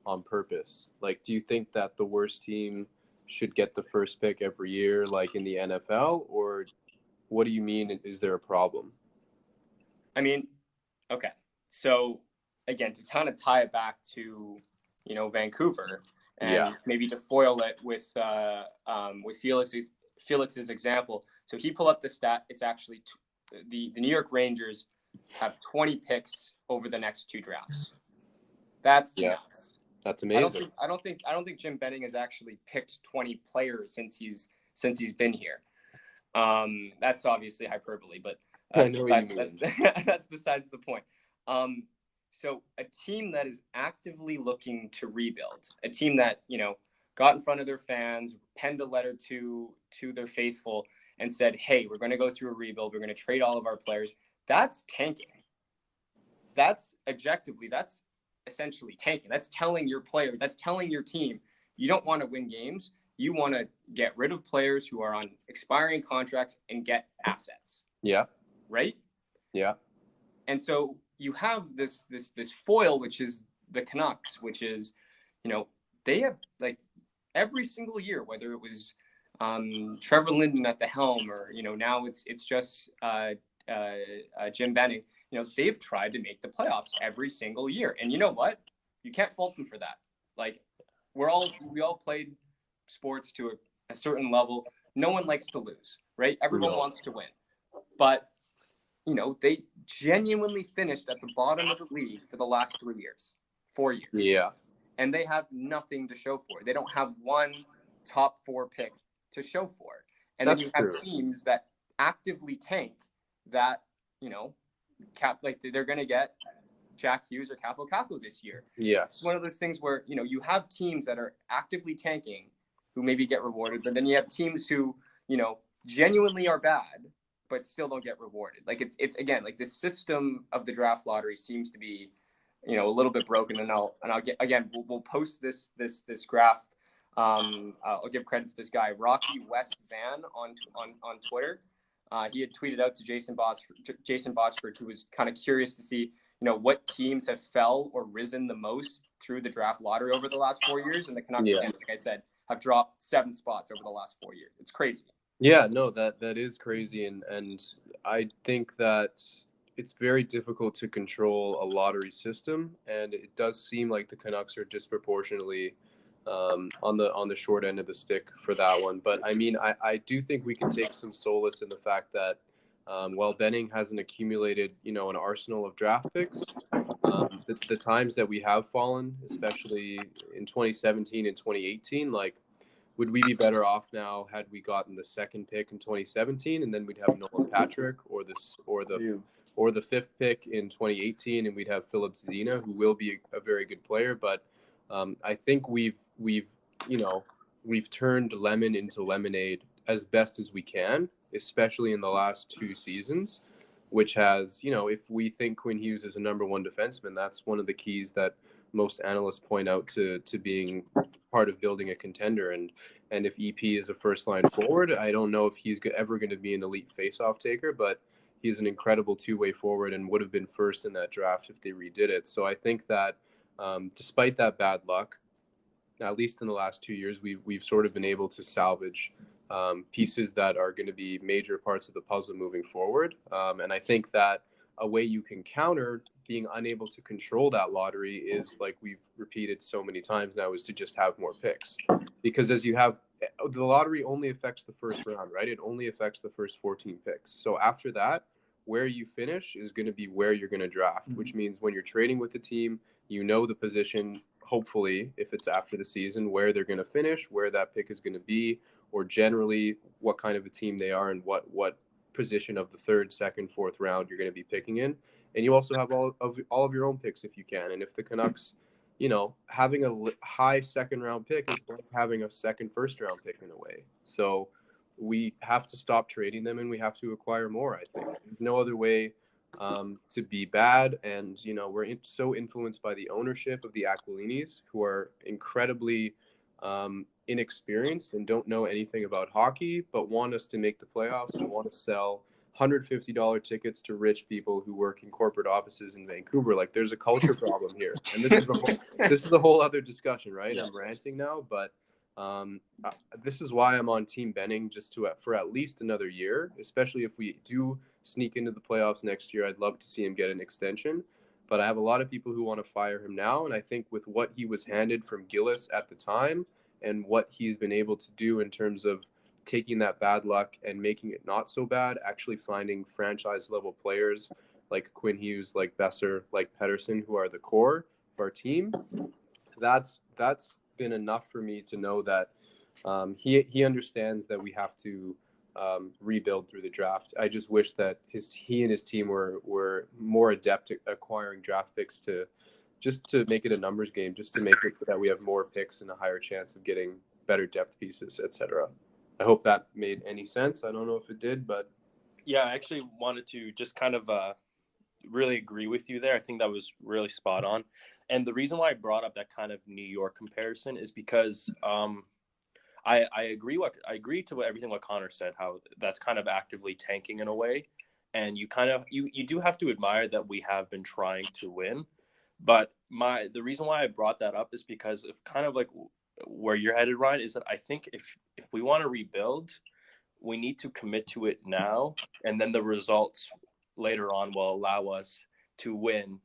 on purpose? Like, do you think that the worst team should get the first pick every year, like in the NFL, or what do you mean? Is there a problem? I mean, okay. So again, to kind of tie it back to, Vancouver, and maybe to foil it with Felix's example. So he pulled up the stat. It's actually the New York Rangers have 20 picks over the next 2 drafts. That's nuts. That's amazing. I don't think Jim Benning has actually picked 20 players since he's been here. That's obviously hyperbole, but that's besides the point. So a team that is actively looking to rebuild, a team that got in front of their fans, penned a letter to their faithful, and said, "Hey, we're going to go through a rebuild. We're going to trade all of our players." That's tanking. That's essentially tanking. That's telling your player, that's telling your team, you don't want to win games. You want to get rid of players who are on expiring contracts and get assets. Yeah. Right? Yeah. And so you have this foil, which is the Canucks, which is, they have, like, every single year, whether it was Trevor Linden at the helm, or now it's just Jim Benning. They've tried to make the playoffs every single year, and you know what? You can't fault them for that. Like, we all played sports to a certain level. No one likes to lose, right? Everyone wants to win, but they genuinely finished at the bottom of the league for the last 4 years. Yeah. And they have nothing to show for it. They don't have one top 4 pick to show for it. And then you have teams that actively tank that, they're going to get Jack Hughes or Capo Caco this year. Yes. It's one of those things where, you have teams that are actively tanking who maybe get rewarded, but then you have teams who, genuinely are bad, but still don't get rewarded. Like, it's again, like, the system of the draft lottery seems to be, a little bit broken. And I'll get, again, we'll post this graph. I'll give credit to this guy, Rocky West Van on Twitter. He had tweeted out to Jason Botchford, who was kind of curious to see, what teams have fell or risen the most through the draft lottery over the last 4 years. And the Canucks, again, like I said, have dropped 7 spots over the last 4 years. It's crazy. Yeah, no, that is crazy. And I think that it's very difficult to control a lottery system. And it does seem like the Canucks are disproportionately on the short end of the stick for that one. But I mean, I do think we can take some solace in the fact that while Benning hasn't accumulated, an arsenal of draft picks, the times that we have fallen, especially in 2017 and 2018, like, would we be better off now had we gotten the 2nd pick in 2017 and then we'd have Nolan Patrick, or the 5th pick in 2018 and we'd have Philip Zadina, who will be a very good player. But I think we've turned lemon into lemonade as best as we can, especially in the last 2 seasons, which has, if we think Quinn Hughes is a number 1 defenseman, that's one of the keys that most analysts point out to being part of building a contender. And if EP is a first line forward, I don't know if he's ever going to be an elite faceoff taker, but he's an incredible 2-way forward and would have been first in that draft if they redid it. So I think that despite that bad luck, at least in the last 2 years, we've sort of been able to salvage pieces that are going to be major parts of the puzzle moving forward. And I think that a way you can counter being unable to control that lottery is, like we've repeated so many times now, is to just have more picks. Because as you have, the lottery only affects the first round, right? It only affects the first 14 picks. So after that, where you finish is going to be where you're going to draft, which means when you're trading with the team, the position, hopefully, if it's after the season, where they're going to finish, where that pick is going to be, or generally what kind of a team they are and what position of the third, second, fourth round you're going to be picking in. And you also have all of your own picks if you can. And if the Canucks, having a high second round pick is like having a second first round pick in a way. So we have to stop trading them and we have to acquire more, I think. There's no other way to be bad. And, we're so influenced by the ownership of the Aquilinis, who are incredibly inexperienced and don't know anything about hockey, but want us to make the playoffs and want to sell $150 tickets to rich people who work in corporate offices in Vancouver. Like, there's a culture problem here. And this is a whole other discussion, right? Yeah. I'm ranting now, but this is why I'm on Team Benning for at least another year, especially if we do sneak into the playoffs next year. I'd love to see him get an extension, but I have a lot of people who want to fire him now. And I think with what he was handed from Gillis at the time and what he's been able to do in terms of taking that bad luck and making it not so bad, actually finding franchise level players like Quinn Hughes, like Besser, like Pedersen, who are the core of our team, that's been enough for me to know that he understands that we have to rebuild through the draft. I just wish that he and his team were more adept at acquiring draft picks to make it a numbers game, just to make it so that we have more picks and a higher chance of getting better depth pieces, etc. I hope that made any sense. I don't know if it did, but yeah, I actually wanted to just kind of really agree with you there. I think that was really spot on. And the reason why I brought up that kind of New York comparison is because I agree to everything what Connor said, how that's kind of actively tanking in a way. And you do have to admire that we have been trying to win. But the reason why I brought that up is because of kind of like where you're headed, Ryan, is that I think if we want to rebuild, we need to commit to it now, and then the results later on will allow us to win.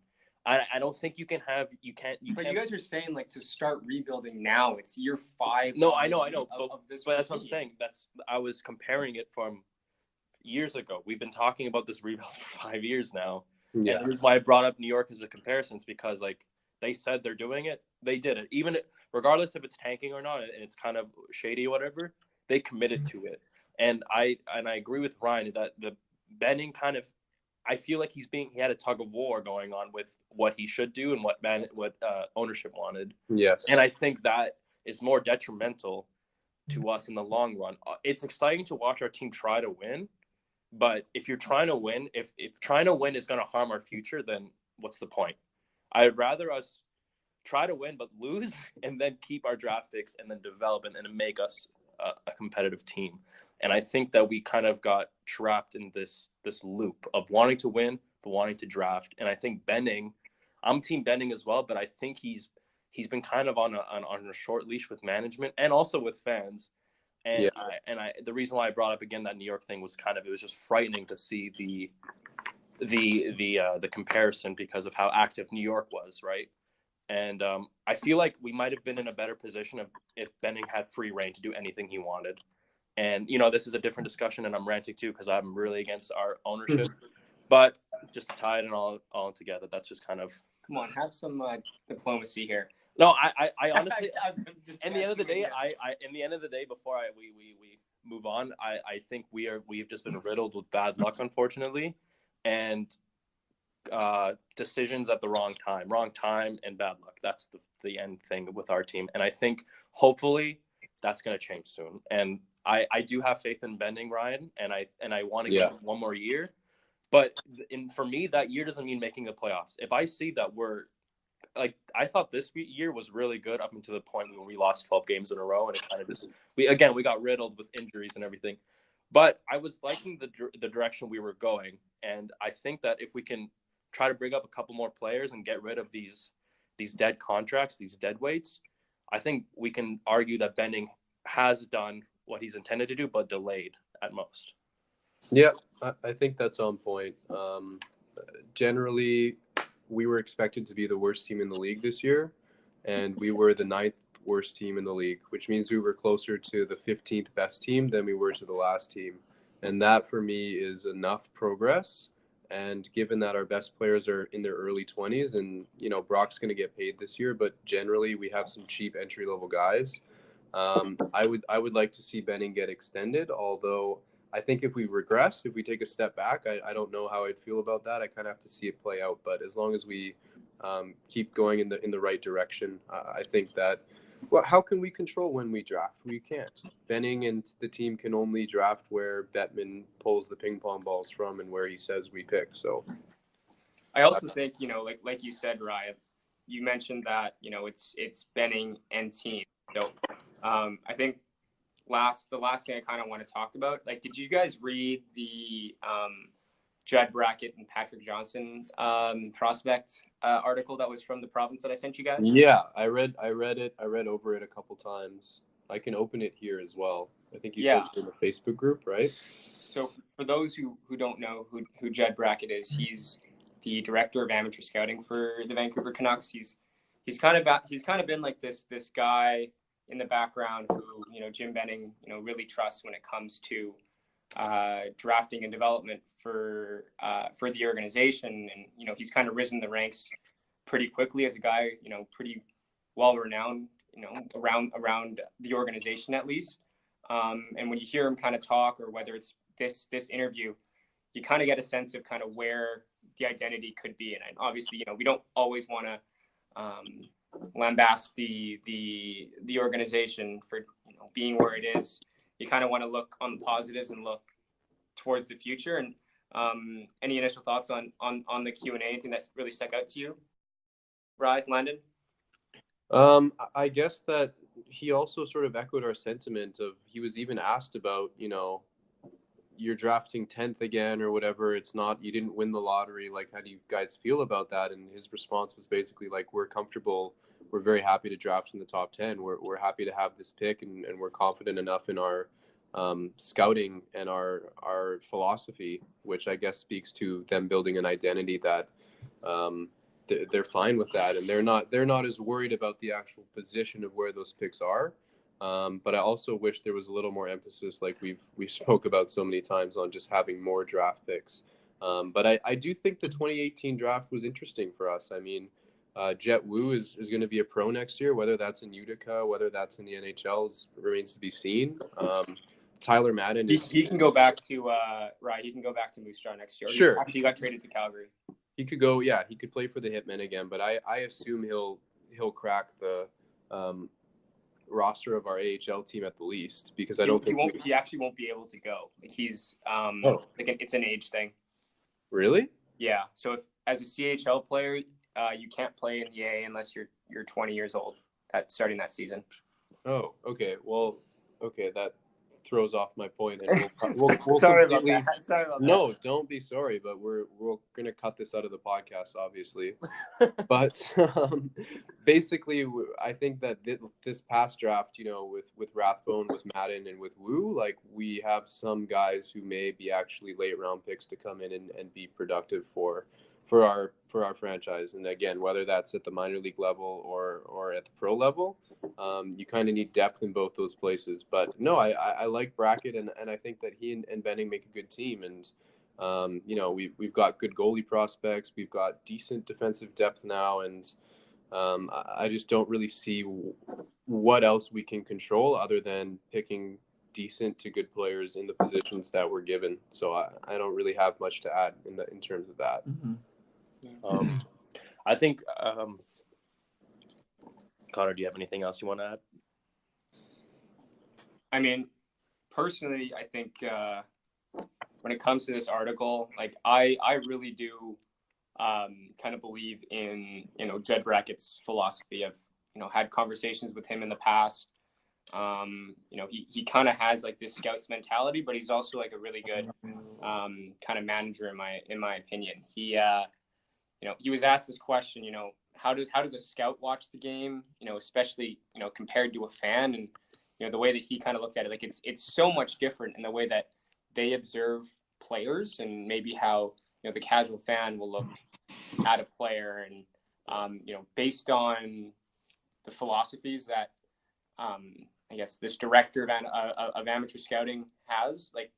I don't think you can't. But you guys are saying like to start rebuilding now. It's year 5. No, I know. But that's what I'm saying. I was comparing it from years ago. We've been talking about this rebuild for 5 years now. Yeah. And the reason why I brought up New York as a comparison is because like they said they're doing it, they did it. Even regardless if it's tanking or not, and it's kind of shady or whatever, they committed to it. And I agree with Ryan that the Benning kind of, I feel like he had a tug of war going on with what he should do and what ownership wanted. Yes. And I think that is more detrimental to us in the long run. It's exciting to watch our team try to win, but if you're trying to win, if trying to win is going to harm our future, then what's the point? I'd rather us try to win but lose and then keep our draft picks and then develop and make us a competitive team. And I think that we kind of got trapped in this loop of wanting to win but wanting to draft. And I think Benning, I'm Team Benning as well, but I think he's been kind of on a short leash with management and also with fans. And yeah. The reason why I brought up again that New York thing was it was just frightening to see the comparison because of how active New York was, right? And I feel like we might have been in a better position if Benning had free reign to do anything he wanted. And, this is a different discussion, and I'm ranting too because I'm really against our ownership. But just to tie it all together, that's just kind of... Come on, have some diplomacy here. No, I honestly... in the end of the day, before we move on, I think we've just been riddled with bad luck, unfortunately. And decisions at the wrong time and bad luck. That's the end thing with our team. And I think hopefully that's going to change soon. And I do have faith in Benning, Ryan, and I want to give him one more year. But for me, that year doesn't mean making the playoffs. If I see that we're like, I thought this year was really good up until the point when we lost 12 games in a row, and it kind of just we got riddled with injuries and everything. But I was liking the direction we were going, and I think that if we can try to bring up a couple more players and get rid of these dead contracts, these dead weights, I think we can argue that Benning has done what he's intended to do, but delayed at most. Yeah, I think that's on point. Generally, we were expected to be the worst team in the league this year, and we were the 9th worst team in the league, which means we were closer to the 15th best team than we were to the last team. And that, for me, is enough progress. And given that our best players are in their early 20s, and, Brock's going to get paid this year, but generally we have some cheap entry-level guys. I would like to see Benning get extended, although I think if we regress, if we take a step back, I don't know how I'd feel about that. I kind of have to see it play out. But as long as we keep going in the right direction, I think that. Well, how can we control when we draft? We can't. Benning and the team can only draft where Bettman pulls the ping pong balls from and where he says we pick. So, I also think, like you said, Ryan, you mentioned that it's Benning and team. So, I think the last thing I kind of want to talk about, like, did you guys read the Judd Brackett and Patrick Johnson prospect article that was from the province that I sent you guys? Yeah, I read it. I read over it a couple times. I can open it here as well. I think you said it's in the Facebook group, right? So for those who don't know who Judd Brackett is, he's the director of amateur scouting for the Vancouver Canucks. He's kind of been like this guy in the background who Jim Benning really trusts when it comes to drafting and development for the organization, and he's kind of risen the ranks pretty quickly as a guy pretty well renowned around the organization at least. And when you hear him kind of talk, or whether it's this interview, you kind of get a sense of kind of where the identity could be. And obviously, we don't always want to lambast the organization for being where it is. You kind of want to look on the positives and look towards the future. And any initial thoughts on the Q&A? Anything that's really stuck out to you, Ryan, Landon? I guess that he also sort of echoed our sentiment of, he was even asked about, you're drafting 10th again or whatever. It's not, you didn't win the lottery. Like, how do you guys feel about that? And his response was basically like, we're comfortable. We're very happy to draft in the top 10. We're happy to have this pick, and we're confident enough in our scouting and our philosophy, which I guess speaks to them building an identity that they're fine with that, and they're not as worried about the actual position of where those picks are. But I also wish there was a little more emphasis, like we've spoke about so many times, on just having more draft picks. But I do think the 2018 draft was interesting for us. I mean, Jet Wu is going to be a pro next year. Whether that's in Utica, whether that's in the NHL, remains to be seen. Tyler Madden he can go back to he can go back to Moose Jaw next year. Sure. He got traded to Calgary. He could go. Yeah, he could play for the Hitmen again. But I assume he'll crack the roster of our AHL team at the least, because I don't think he actually won't be able to go. Like, he's it's an age thing. Really? Yeah. So if as a CHL player, you can't play in the A unless you're 20 years old starting that season. Oh, okay. Well, okay, that throws off my point. And we'll Sorry about that. No, don't be sorry, but we're going to cut this out of the podcast, obviously. But basically, I think that this past draft, with Rathbone, with Madden, and with Wu, like, we have some guys who may be actually late round picks to come in and be productive for our franchise. And again, whether that's at the minor league level or at the pro level, you kind of need depth in both those places. But no, I like Brackett, and I think that he and Benning make a good team. And we've got good goalie prospects, we've got decent defensive depth now, and I just don't really see what else we can control other than picking decent to good players in the positions that we're given. So I don't really have much to add in terms of that. Mm-hmm. I think, Connor, do you have anything else you want to add? I mean, personally, I think when it comes to this article, like, I really do kind of believe in Judd Brackett's philosophy. I've had conversations with him in the past. He kind of has like this scouts mentality, but he's also like a really good kind of manager in my opinion. He was asked this question, how does a scout watch the game, especially, compared to a fan, and, the way that he kind of looked at it, like, it's so much different in the way that they observe players, and maybe how, the casual fan will look at a player, and, based on the philosophies that, I guess this director of amateur scouting has, like,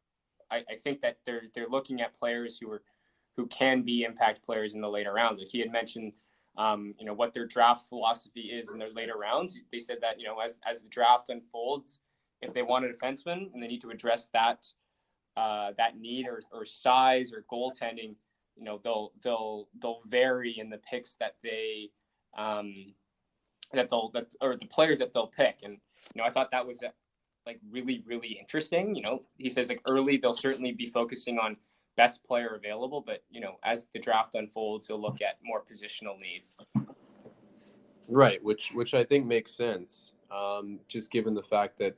I think that they're looking at players who can be impact players in the later rounds. Like, he had mentioned what their draft philosophy is in their later rounds. They said that, as the draft unfolds, if they want a defenseman and they need to address that need or size or goaltending, they'll vary in the picks that they or the players that they'll pick. And I thought that was like really, really interesting. He says like early they'll certainly be focusing on best player available, but as the draft unfolds, he'll look at more positional need. Right, which I think makes sense. Just given the fact that,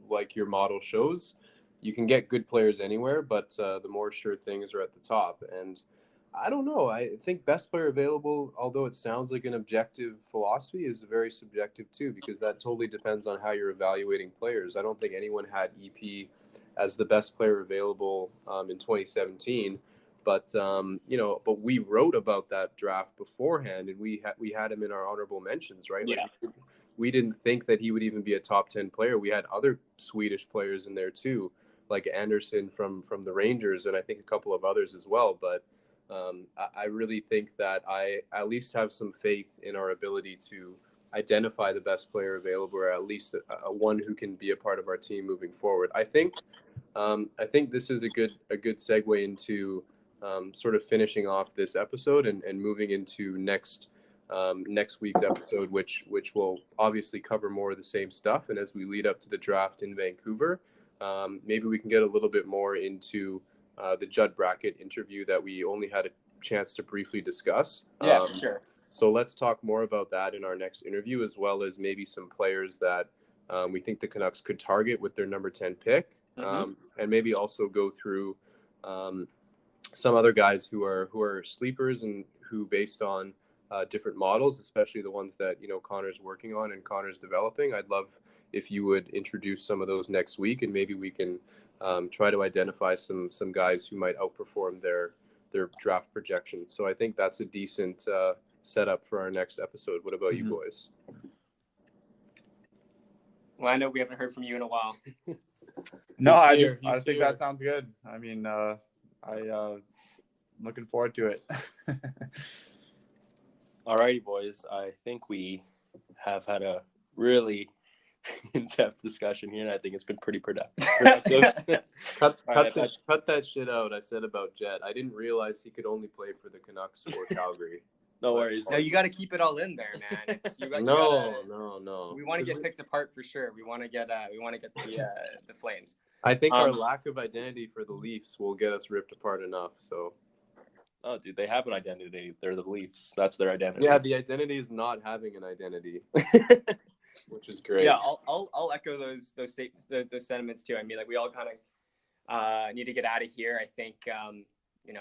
like your model shows, you can get good players anywhere, but the more sure things are at the top. And I don't know. I think best player available, although it sounds like an objective philosophy, is very subjective too, because that totally depends on how you're evaluating players. I don't think anyone had EP as the best player available in 2017, but but we wrote about that draft beforehand, and we had him in our honorable mentions, right? Yeah. Like, we didn't think that he would even be a top 10 player. We had other Swedish players in there too, like Anderson from the Rangers, and I think a couple of others as well. But I really think that I at least have some faith in our ability to identify the best player available, or at least a one who can be a part of our team moving forward. I think this is a good segue into sort of finishing off this episode and moving into next week's episode, which will obviously cover more of the same stuff. And as we lead up to the draft in Vancouver, maybe we can get a little bit more into the Judd Brackett interview that we only had a chance to briefly discuss. Yeah, sure. So let's talk more about that in our next interview, as well as maybe some players that we think the Canucks could target with their number 10 pick, and maybe also go through some other guys who are sleepers and who, based on different models, especially the ones that Connor's working on and Connor's developing. I'd love if you would introduce some of those next week, and maybe we can try to identify some guys who might outperform their draft projections. So I think that's a decent setup for our next episode. What about you boys? Well, I know we haven't heard from you in a while. No, I think that sounds good. I mean, I'm looking forward to it. Alrighty, boys. I think we have had a really in-depth discussion here, and I think it's been pretty productive. Cut that shit out I said about Jet. I didn't realize he could only play for the Canucks or Calgary. No worries. No, you got to keep it all in there, man. No. We want to get picked apart for sure. We want to get the Flames. I think our lack of identity for the Leafs will get us ripped apart enough. So. Oh, dude, they have an identity. They're the Leafs. That's their identity. Yeah, the identity is not having an identity, which is great. Yeah, I'll echo those statements, those sentiments too. I mean, like, we all kind of need to get out of here. I think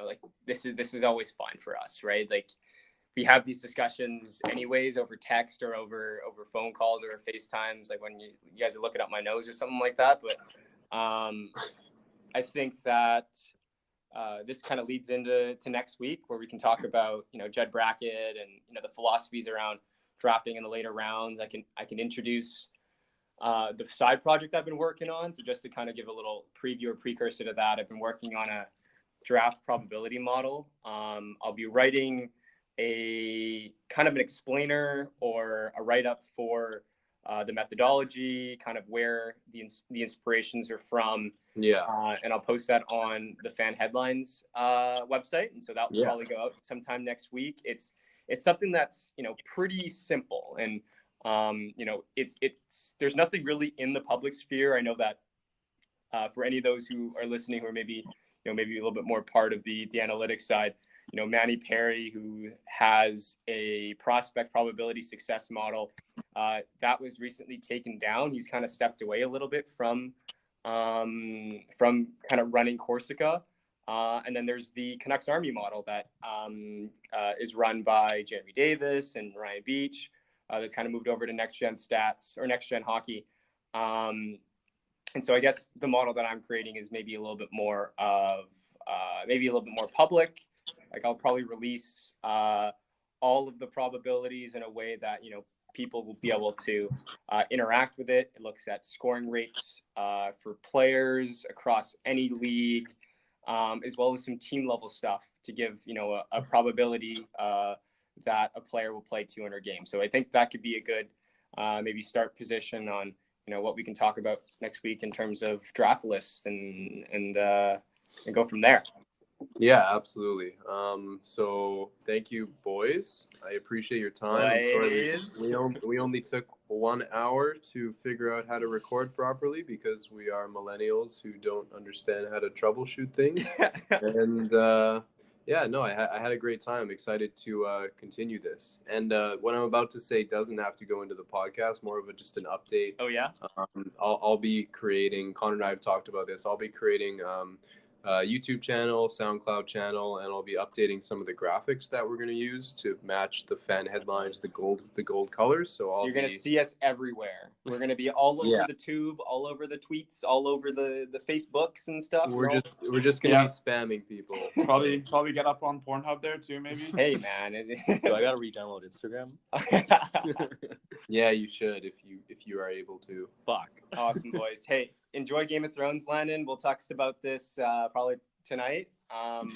like this is always fun for us, right? Like, we have these discussions anyways over text or over phone calls or FaceTimes, like when you guys are looking up my nose or something like that. But I think that this kind of leads into next week, where we can talk about Judd Brackett and the philosophies around drafting in the later rounds. I can introduce the side project I've been working on. So just to kind of give a little preview or precursor to that, I've been working on a draft probability model. I'll be writing a kind of an explainer or a write-up for the methodology, kind of where the inspirations are from. Yeah. And I'll post that on the Fan Headlines website. And so that will probably go out sometime next week. It's something that's, pretty simple. And, it's there's nothing really in the public sphere. I know that for any of those who are listening who are maybe a little bit more part of the analytics side, Manny Perry, who has a prospect probability success model, that was recently taken down. He's kind of stepped away a little bit from kind of running Corsica. And then there's the Canucks Army model that is run by Jeremy Davis and Ryan Beach. That's kind of moved over to Next Gen Stats or Next Gen Hockey. And so I guess the model that I'm creating is maybe a little bit more public. Like, I'll probably release all of the probabilities in a way that, people will be able to interact with it. It looks at scoring rates for players across any league, as well as some team level stuff to give, a probability that a player will play 200 games. So I think that could be a good maybe start position on, what we can talk about next week in terms of draft lists and go from there. Yeah, absolutely. So thank you, boys. I appreciate your time. I'm sorry we only took 1 hour to figure out how to record properly because we are millennials who don't understand how to troubleshoot things. And I had a great time. I'm excited to continue this. And what I'm about to say doesn't have to go into the podcast, more of just an update. Oh, yeah? I'll be creating, Connor and I have talked about this, I'll be creating YouTube channel, SoundCloud channel, and I'll be updating some of the graphics that we're going to use to match the fan headlines, the gold colors. So you're going to see us everywhere. We're going to be all over the tube, all over the tweets, all over the Facebooks and stuff. We're just going to be spamming people. Probably get up on Pornhub there too, maybe. Hey man, do I got to re-download Instagram? Yeah, you should if you are able to. Fuck. Awesome, boys. Hey, enjoy Game of Thrones, Landon. We'll text about this probably tonight.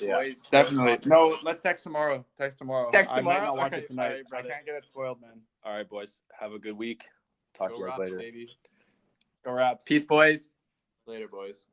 Boys, definitely. No, let's text tomorrow. Text I might tomorrow. not watch it tonight. Right, I can't get it spoiled, man. All right, boys. Have a good week. Talk to you guys later. Go Raps. Peace, boys. Later, boys.